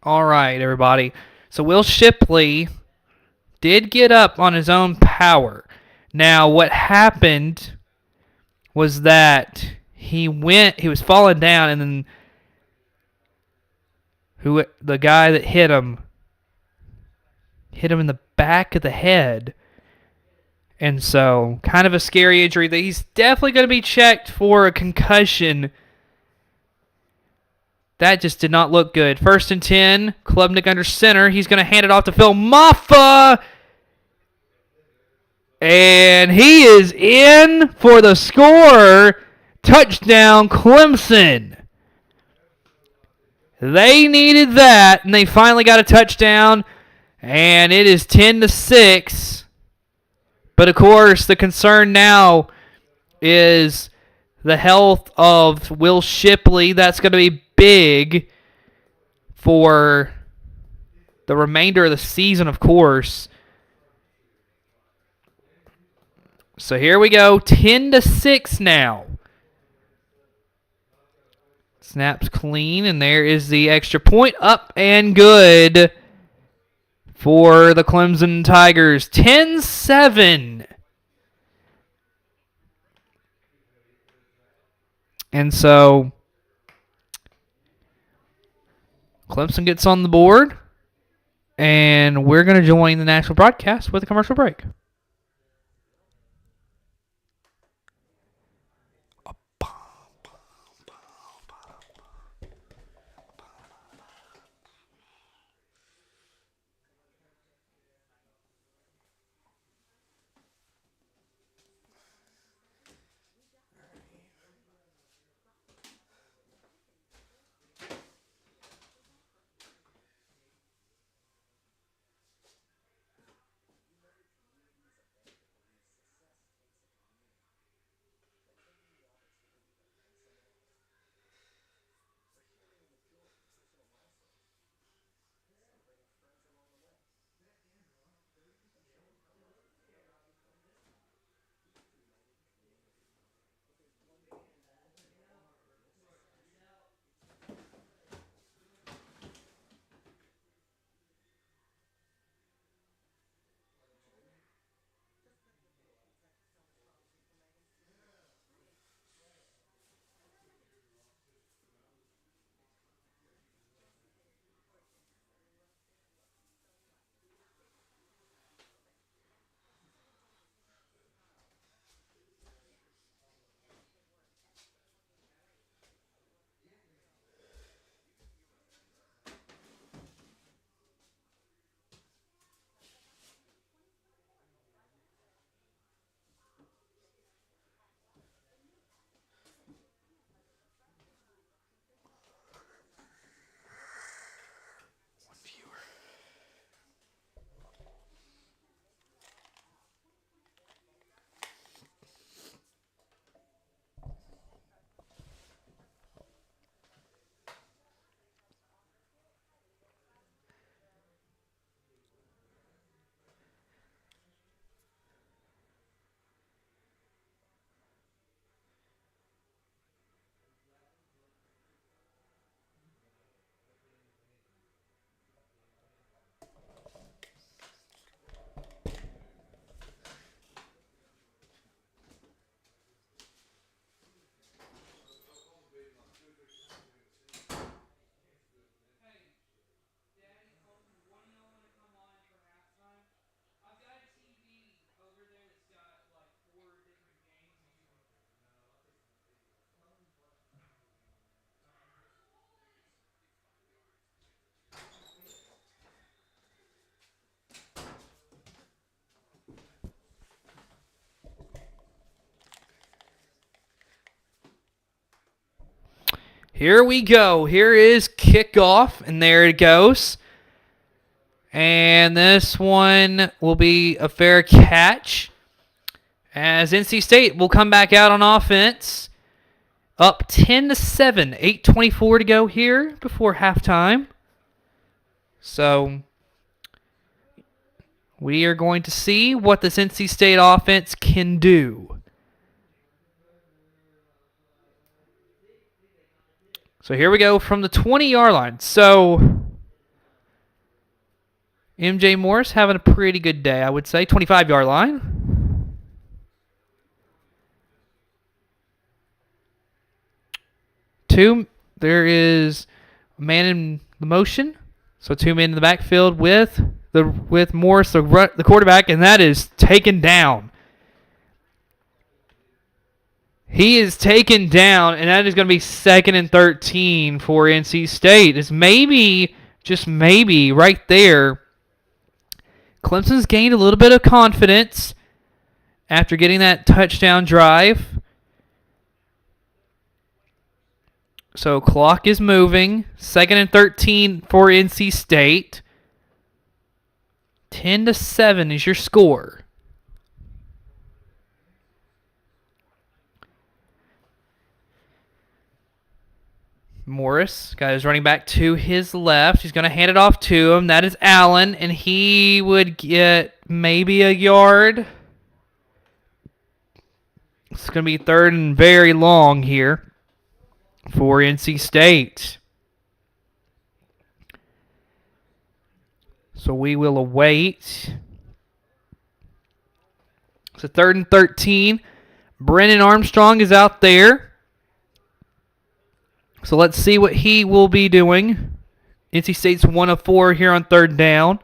All right, everybody. So Will Shipley did get up on his own power. Now, what happened was that he was falling down, and then the guy that hit him in the back of the head. And so, kind of a scary injury that he's definitely going to be checked for a concussion. That just did not look good. 1st and 10, Klubnik under center. He's going to hand it off to Phil Maffa. And he is in for the score. Touchdown, Clemson. They needed that, and they finally got a touchdown. And it is 10-6. But, of course, the concern now is the health of Will Shipley. That's going to be big for the remainder of the season, of course. So here we go, 10-6 now. Snaps clean, and there is the extra point, up and good for the Clemson Tigers. 10-7. And so Clemson gets on the board, and we're going to join the national broadcast with a commercial break. Here we go. Here is kickoff, and there it goes. And this one will be a fair catch, as NC State will come back out on offense. Up 10-7, 8:24 to go here before halftime. So we are going to see what this NC State offense can do. So here we go from the 20-yard line. So MJ Morris having a pretty good day, I would say. 25-yard line. There is a man in the motion. So 2 men in the backfield with Morris, the quarterback, and that is taken down. He is taken down, and that is going to be 2nd and 13 for NC State. It's maybe, just maybe, right there, Clemson's gained a little bit of confidence after getting that touchdown drive. So clock is moving. 2nd and 13 for NC State. 10-7 is your score. Morris, guy is running back to his left. He's going to hand it off to him. That is Allen, and he would get maybe a yard. It's going to be 3rd and very long here for NC State. So we will await. It's a 3rd and 13. Brennan Armstrong is out there. So let's see what he will be doing. NC State's 1 of 4 here on 3rd down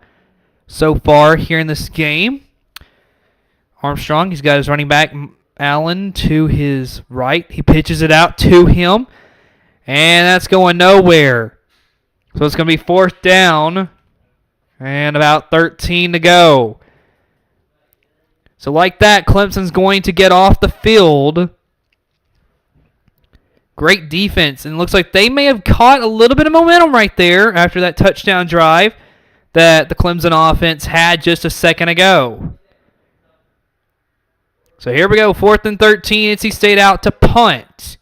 so far here in this game. Armstrong, he's got his running back Allen to his right. He pitches it out to him, and that's going nowhere. So it's going to be 4th down and about 13 to go. So like that, Clemson's going to get off the field. Great defense, and it looks like they may have caught a little bit of momentum right there after that touchdown drive that the Clemson offense had just a second ago. So here we go, 4th and 13, NC State out to punt.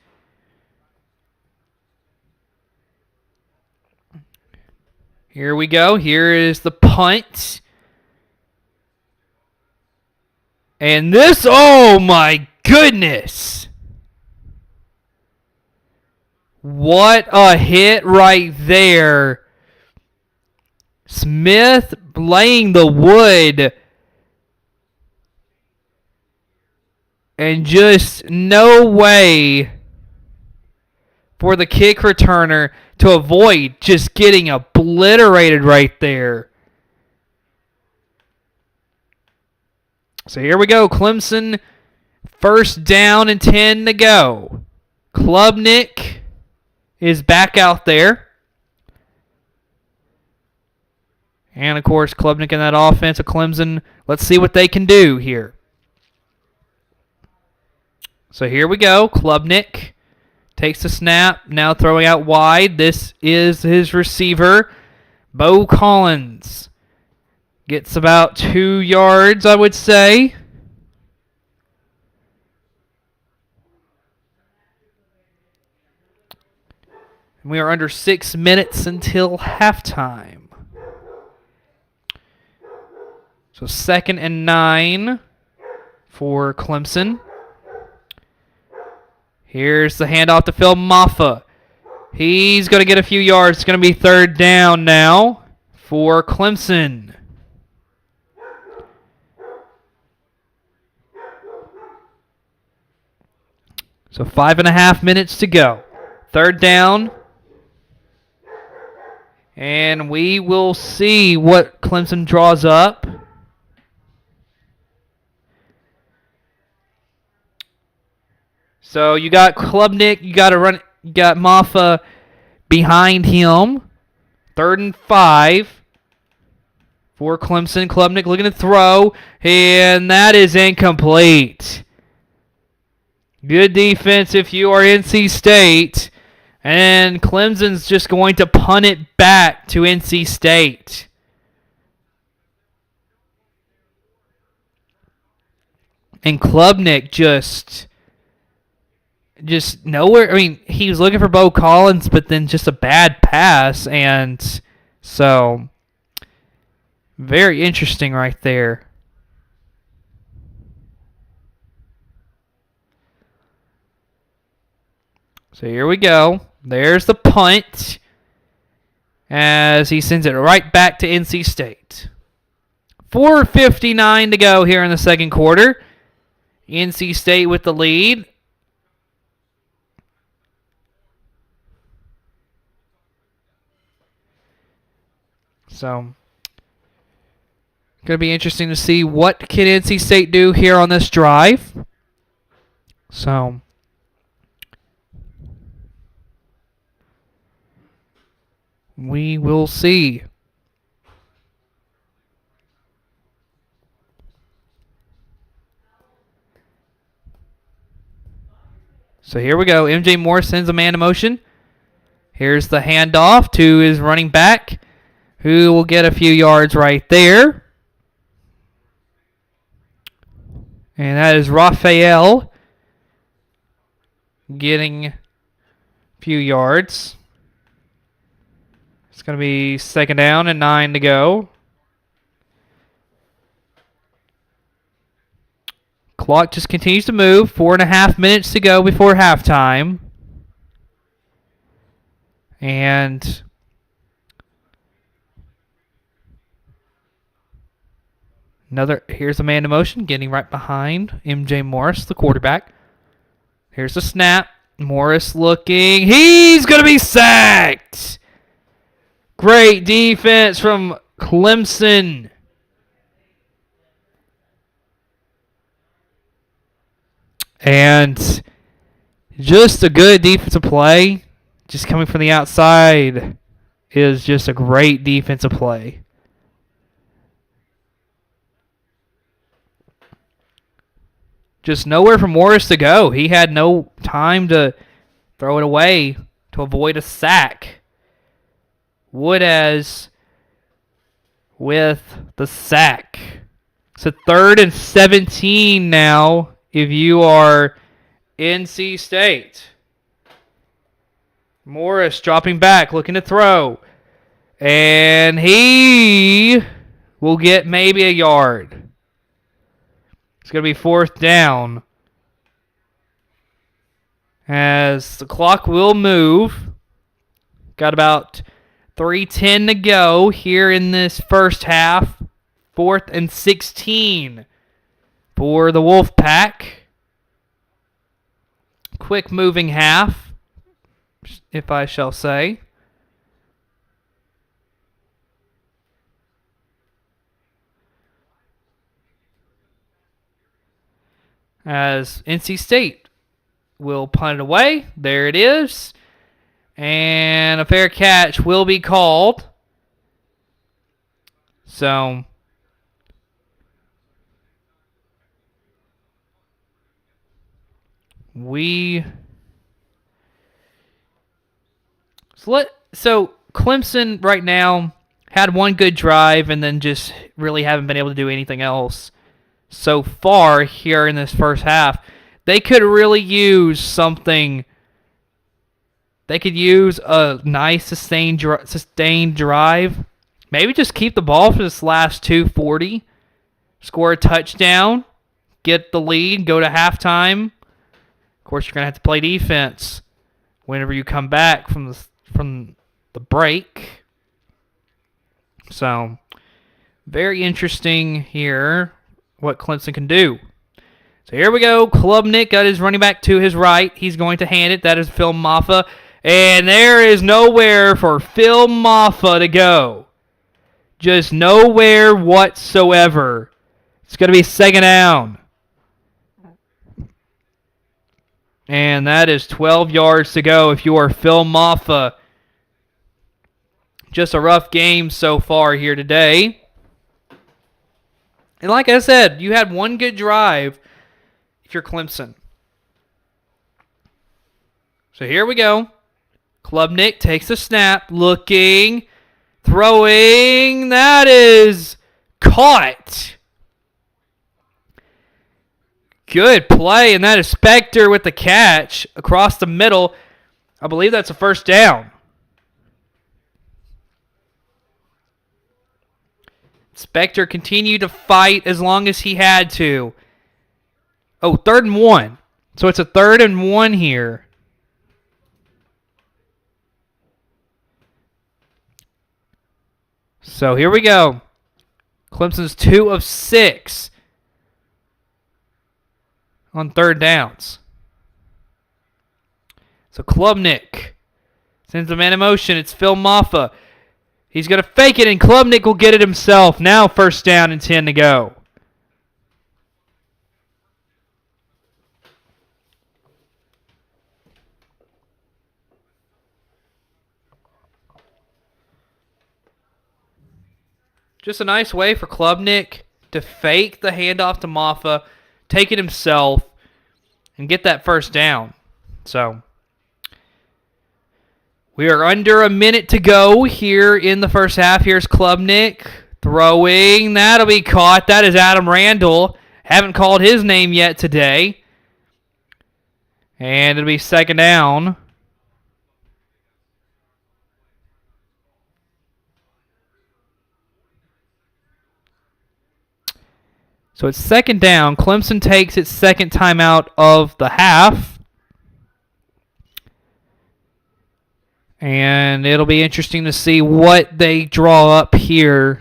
Here we go, here is the punt. And this, oh my goodness. What a hit right there. Smith laying the wood. And just no way for the kick returner to avoid just getting obliterated right there. So here we go. Clemson, 1st down and 10 to go. Klubnik is back out there. And, of course, Klubnik in that offense of Clemson. Let's see what they can do here. So here we go. Klubnik takes the snap. Now throwing out wide. This is his receiver, Bo Collins. Gets about 2 yards, I would say. We are under 6 minutes until halftime. So 2nd and 9 for Clemson. Here's the handoff to Phil Maffa. He's going to get a few yards. It's going to be 3rd down now for Clemson. So 5.5 minutes to go. 3rd down. And we will see what Clemson draws up. So you got Klubnik, you got Maffa behind him. 3rd and 5 for Clemson. Klubnik looking to throw, and that is incomplete. Good defense if you are NC State. And Clemson's just going to punt it back to NC State. And Klubnik just nowhere. I mean, he was looking for Bo Collins, but then just a bad pass. And so, very interesting right there. So here we go. There's the punt as he sends it right back to NC State. 4:59 to go here in the second quarter. NC State with the lead. So, going to be interesting to see what can NC State do here on this drive. So, we will see. So here we go. MJ Morris sends a man to motion. Here's the handoff to his running back, who will get a few yards right there. And that is Raphael getting a few yards. It's going to be second down and 9 to go. Clock just continues to move. 4.5 minutes to go before halftime. And here's a man in motion, getting right behind MJ Morris, the quarterback. Here's the snap. Morris looking. He's going to be sacked. Great defense from Clemson. And just a good defensive play. Just coming from the outside is just a great defensive play. Just nowhere for Morris to go. He had no time to throw it away to avoid a sack. Woodaz with the sack. It's a 3rd and 17 now if you are NC State. Morris dropping back, looking to throw. And he will get maybe a yard. It's going to be 4th down. As the clock will move. Got about 3:10 to go here in this first half. 4th and 16 for the Wolfpack. Quick moving half, if I shall say. As NC State will punt it away. There it is. And a fair catch will be called. So So Clemson right now had one good drive and then just really haven't been able to do anything else so far here in this first half. They could really use something. They could use a nice sustained drive. Maybe just keep the ball for this last 2:40. Score a touchdown. Get the lead. Go to halftime. Of course, you're going to have to play defense whenever you come back from the break. So, very interesting here what Clemson can do. So here we go. Klubnik got his running back to his right. He's going to hand it. That is Phil Maffa. And there is nowhere for Phil Maffa to go. Just nowhere whatsoever. It's going to be second down. And that is 12 yards to go if you are Phil Maffa. Just a rough game so far here today. And like I said, you had one good drive if you're Clemson. So here we go. Klubnik takes the snap, looking, throwing. That is caught. Good play, and that is Spector with the catch across the middle. I believe that's a first down. Spector continued to fight as long as he had to. Oh, 3rd and 1. So it's a 3rd and 1 here. So here we go. Clemson's 2 of 6 on third downs. So Klubnik sends the man in motion. It's Phil Maffa. He's going to fake it, and Klubnik will get it himself. Now first down and 10 to go. Just a nice way for Klubnik to fake the handoff to Maffa, take it himself, and get that first down. So we are under a minute to go here in the first half. Here's Klubnik throwing. That'll be caught. That is Adam Randall. Haven't called his name yet today. And it'll be second down. So it's second down. Clemson takes its second timeout of the half. And it'll be interesting to see what they draw up here.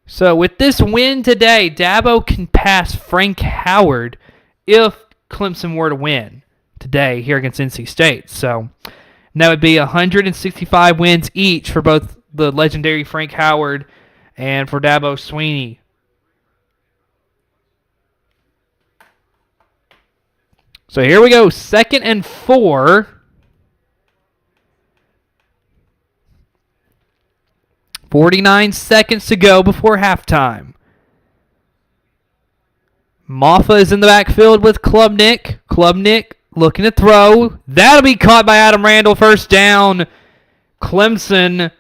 So with this win today, Dabo can pass Frank Howard if Clemson were to win today here against NC State. So that would be 165 wins each for both the legendary Frank Howard and for Dabo Swinney. So here we go, 2nd and 4. 49 seconds to go before halftime. Maffa is in the backfield with Klubnik. Klubnik looking to throw. That'll be caught by Adam Randall. First down, Clemson.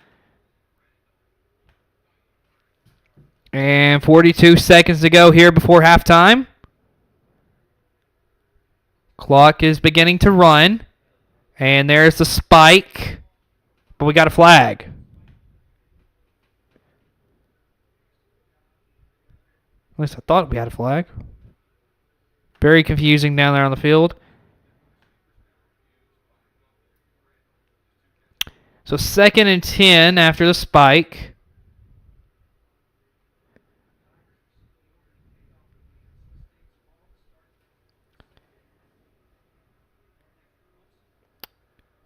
And 42 seconds to go here before halftime. Clock is beginning to run. And there's the spike. But we got a flag. At least I thought we had a flag. Very confusing down there on the field. So 2nd and 10 after the spike.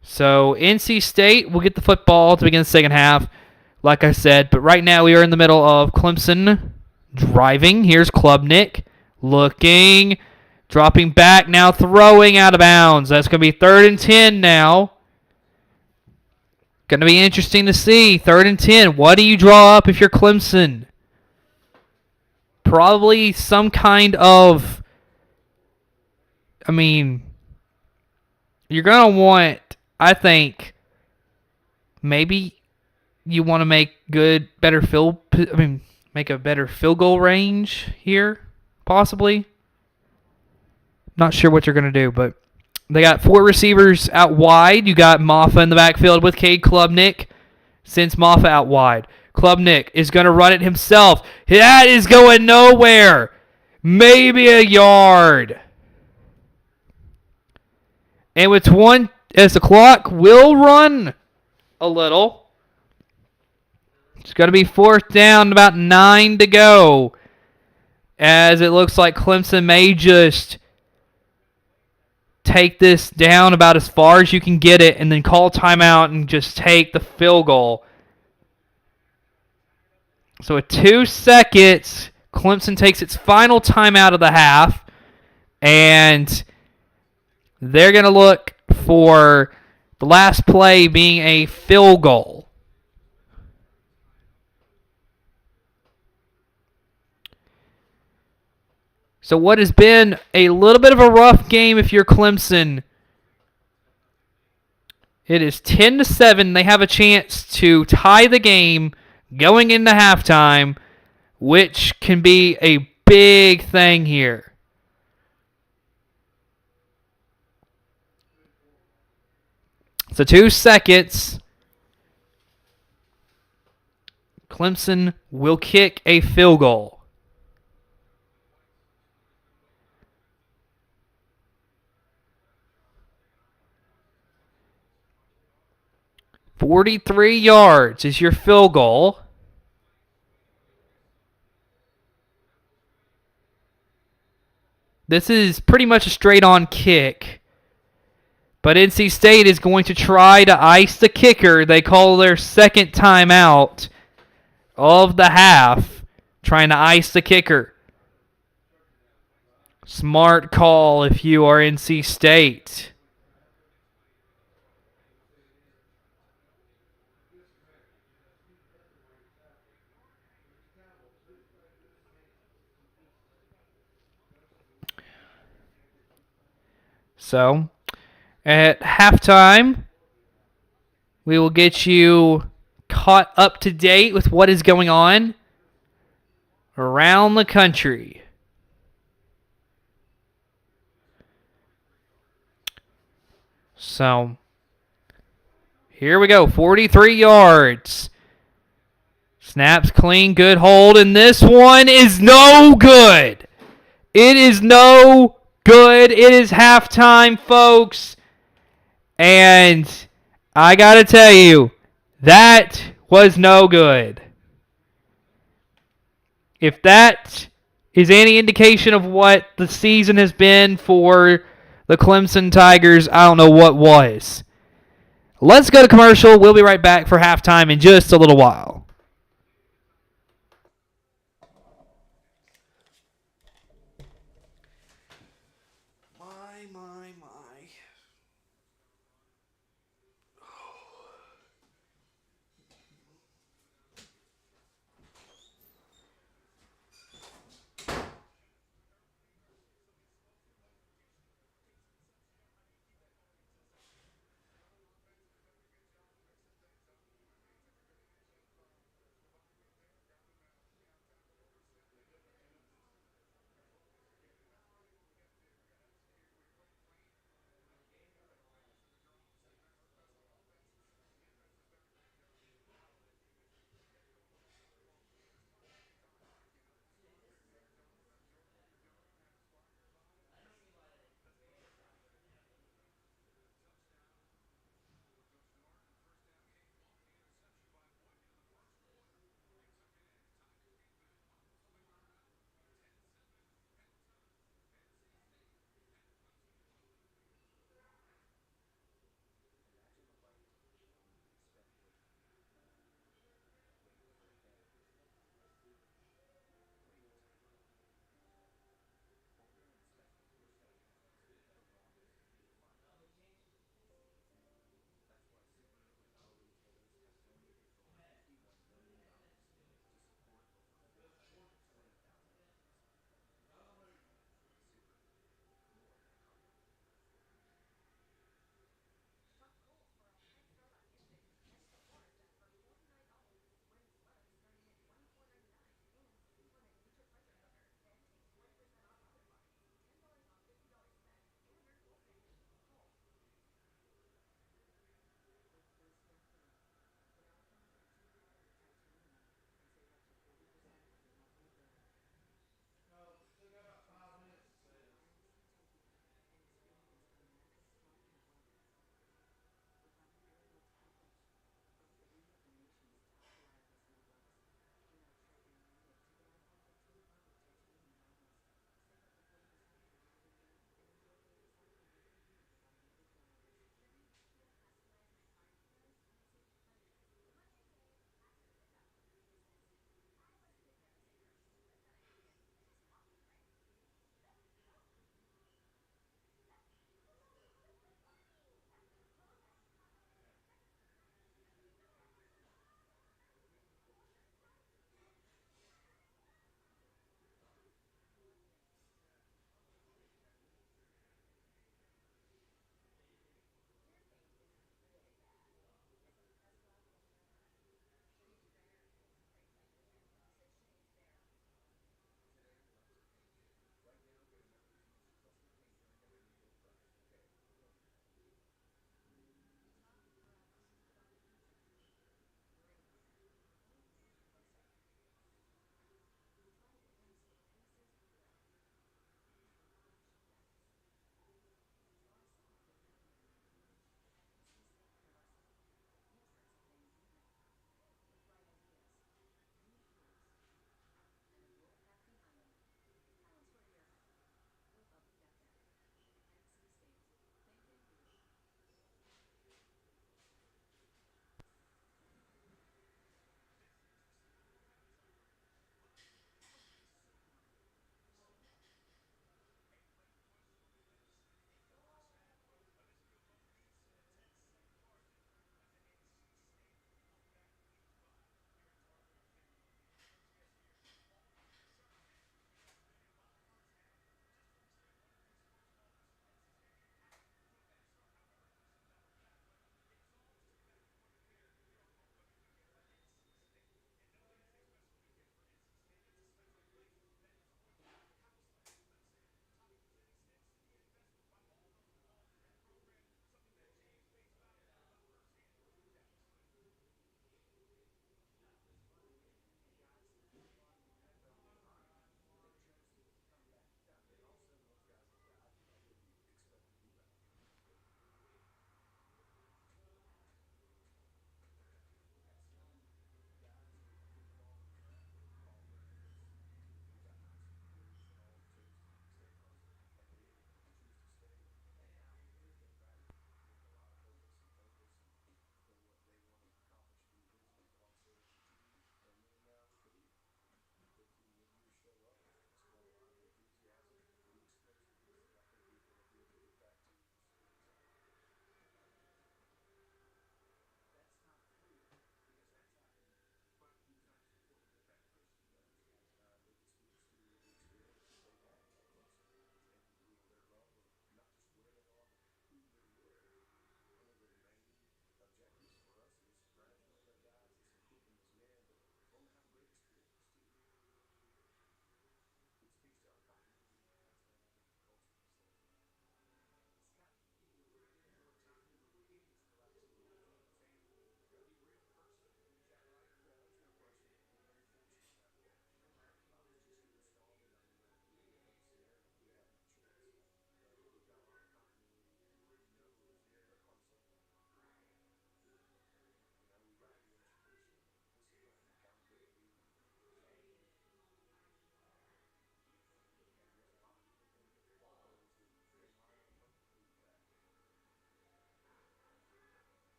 So NC State will get the football to begin the second half, like I said. But right now we are in the middle of Clemson driving. Here's Klubnik looking, dropping back, now throwing out of bounds. That's going to be 3rd and 10 now. Going to be interesting to see. 3rd and 10. What do you draw up if you're Clemson? Probably some kind of, you're going to want, I think, maybe you want to make make a better field goal range here, possibly. Not sure what you're going to do, but they got 4 receivers out wide. You got Maffa in the backfield with Cade Klubnik. Sends Maffa out wide. Klubnik is going to run it himself. That is going nowhere. Maybe a yard. And with one, as the clock will run a little, it's going to be 4th down, about 9 to go. As it looks like Clemson may just take this down about as far as you can get it and then call timeout and just take the field goal. So at 2 seconds, Clemson takes its final timeout of the half. And they're going to look for the last play being a field goal. So what has been a little bit of a rough game if you're Clemson. It is 10-7. They have a chance to tie the game going into halftime, which can be a big thing here. So 2 seconds. Clemson will kick a field goal. $43 is your field goal. This is pretty much a straight-on kick. But NC State is going to try to ice the kicker. They call their second timeout of the half, trying to ice the kicker. Smart call if you are NC State. So, at halftime, we will get you caught up to date with what is going on around the country. So, here we go. 43 yards. Snaps clean, good hold, and this one is no good. It is no good. It is halftime, folks. And I got to tell you, that was no good. If that is any indication of what the season has been for the Clemson Tigers, I don't know what was. Let's go to commercial. We'll be right back for halftime in just a little while. My.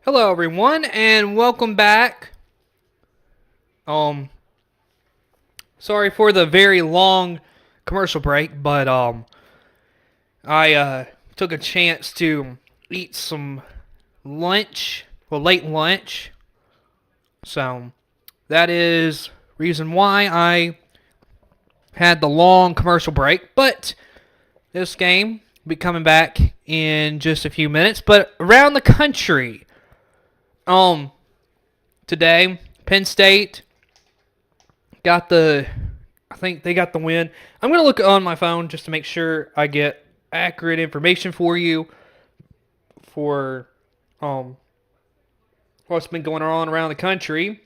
Hello, everyone, and welcome back. Um, Sorry for the very long commercial break, but I took a chance to eat some lunch, well, late lunch. So that is reason why I had the long commercial break. But this game will be coming back in just a few minutes. But around the country, um, today, Penn State got the, I think they got the win. I'm going to look on my phone just to make sure I get accurate information for you for um what's been going on around the country.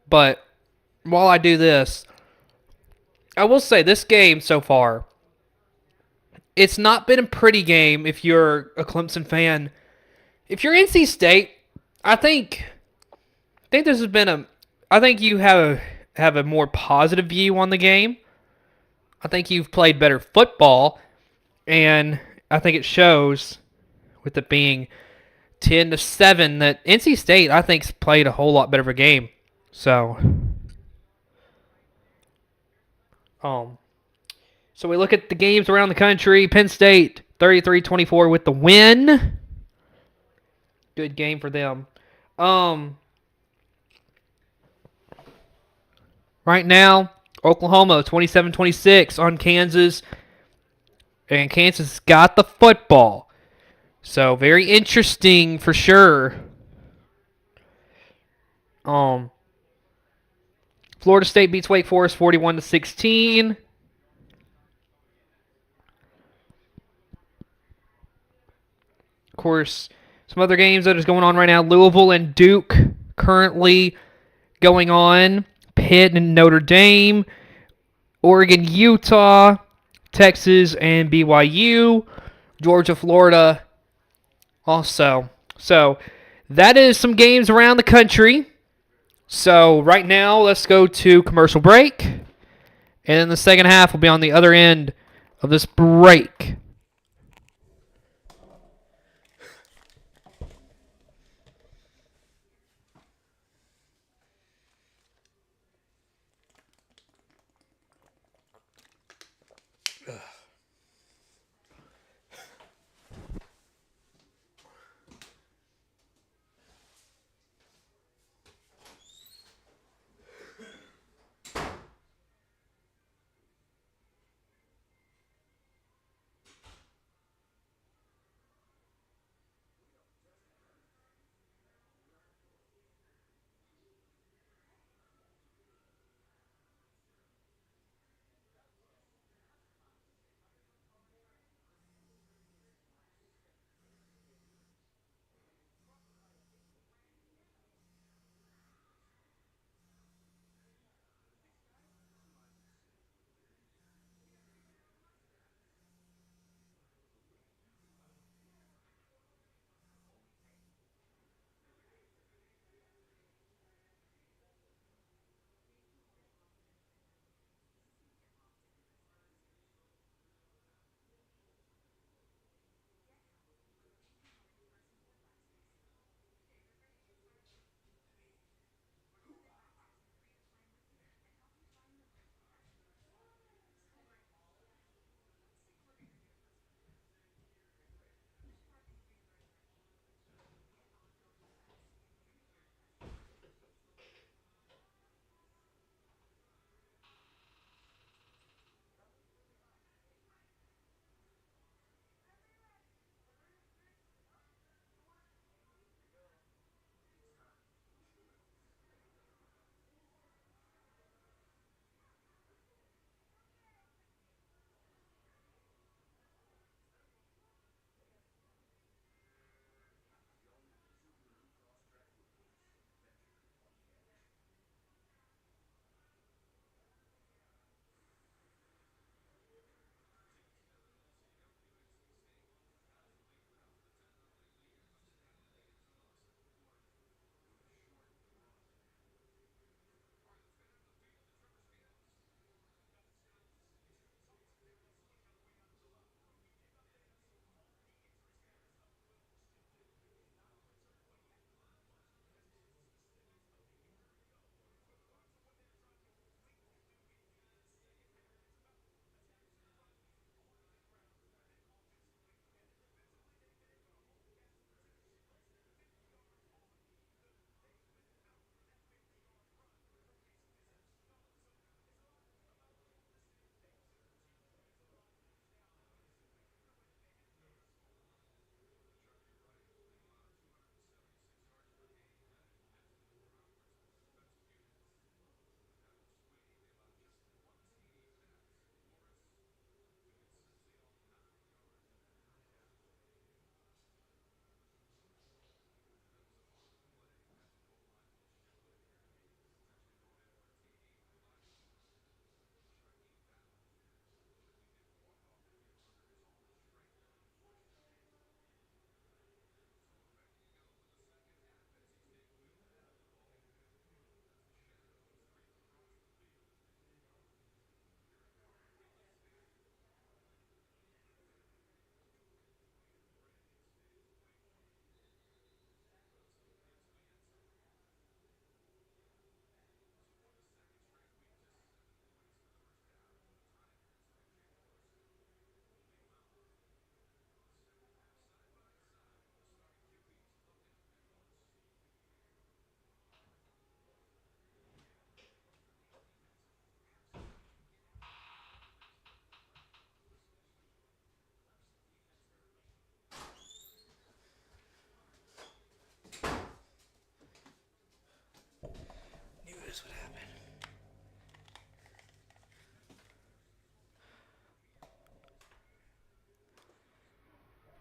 But while I do this, I will say this game so far, it's not been a pretty game if you're a Clemson fan. If you're NC State, I think this has been a I think you have a more positive view on the game. I think you've played better football, and I think it shows with it being 10-7 that NC State I think's played a whole lot better of a game. So, um, so we look at the games around the country. Penn State 33-24 with the win. Good game for them. Right now, Oklahoma 27-26 on Kansas, and Kansas got the football. So very interesting for sure. Um, Florida State beats Wake Forest 41-16. Of course, some other games that is going on right now. Louisville and Duke currently going on. Pitt and Notre Dame. Oregon, Utah. Texas and BYU. Georgia, Florida also. So that is some games around the country. So right now, let's go to commercial break. And then the second half will be on the other end of this break.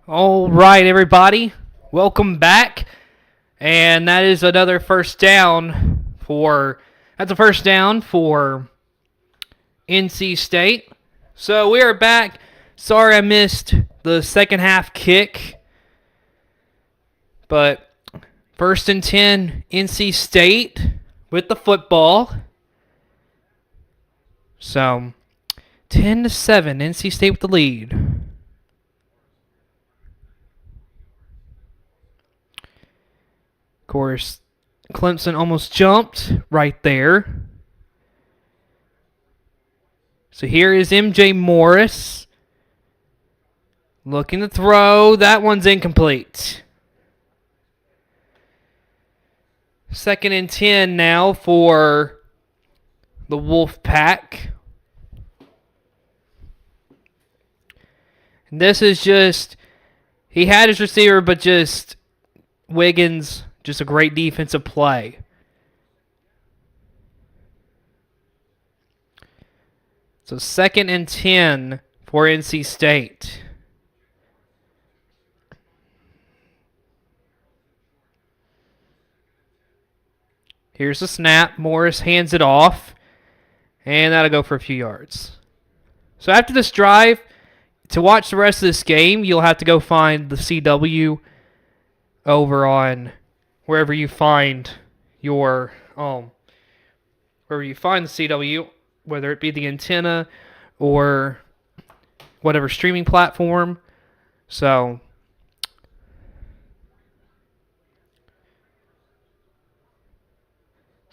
All right, everybody. Welcome back. And that is another first down for NC State. So we are back. Sorry I missed the second half kick. But 1st and 10, NC State with the football. So 10-7, NC State with the lead. Of course, Clemson almost jumped right there. So here is MJ Morris. Looking to throw. That one's incomplete. 2nd and 10 now for the Wolfpack. And this is just, he had his receiver, but just Wiggins, just a great defensive play. So 2nd and 10 for NC State. Here's the snap. Morris hands it off. And that'll go for a few yards. So after this drive, to watch the rest of this game, you'll have to go find the CW over on wherever you find your the CW, whether it be the antenna or whatever streaming platform. So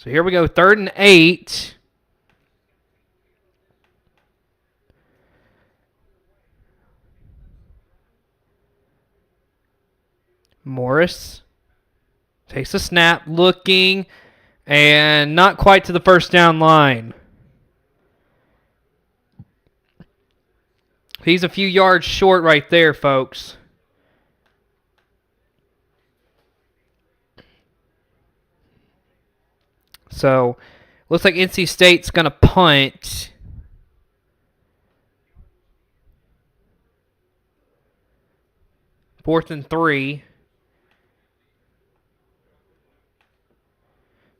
here we go, 3rd and 8. Morris takes a snap, looking, and not quite to the first down line. He's a few yards short right there, folks. So, looks like NC State's going to punt. Fourth and 3.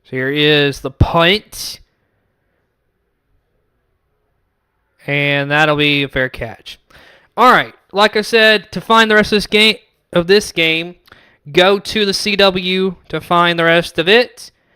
So here is the punt. And that'll be a fair catch. All right, like I said, to find the rest of this game, go to the CW to find the rest of it.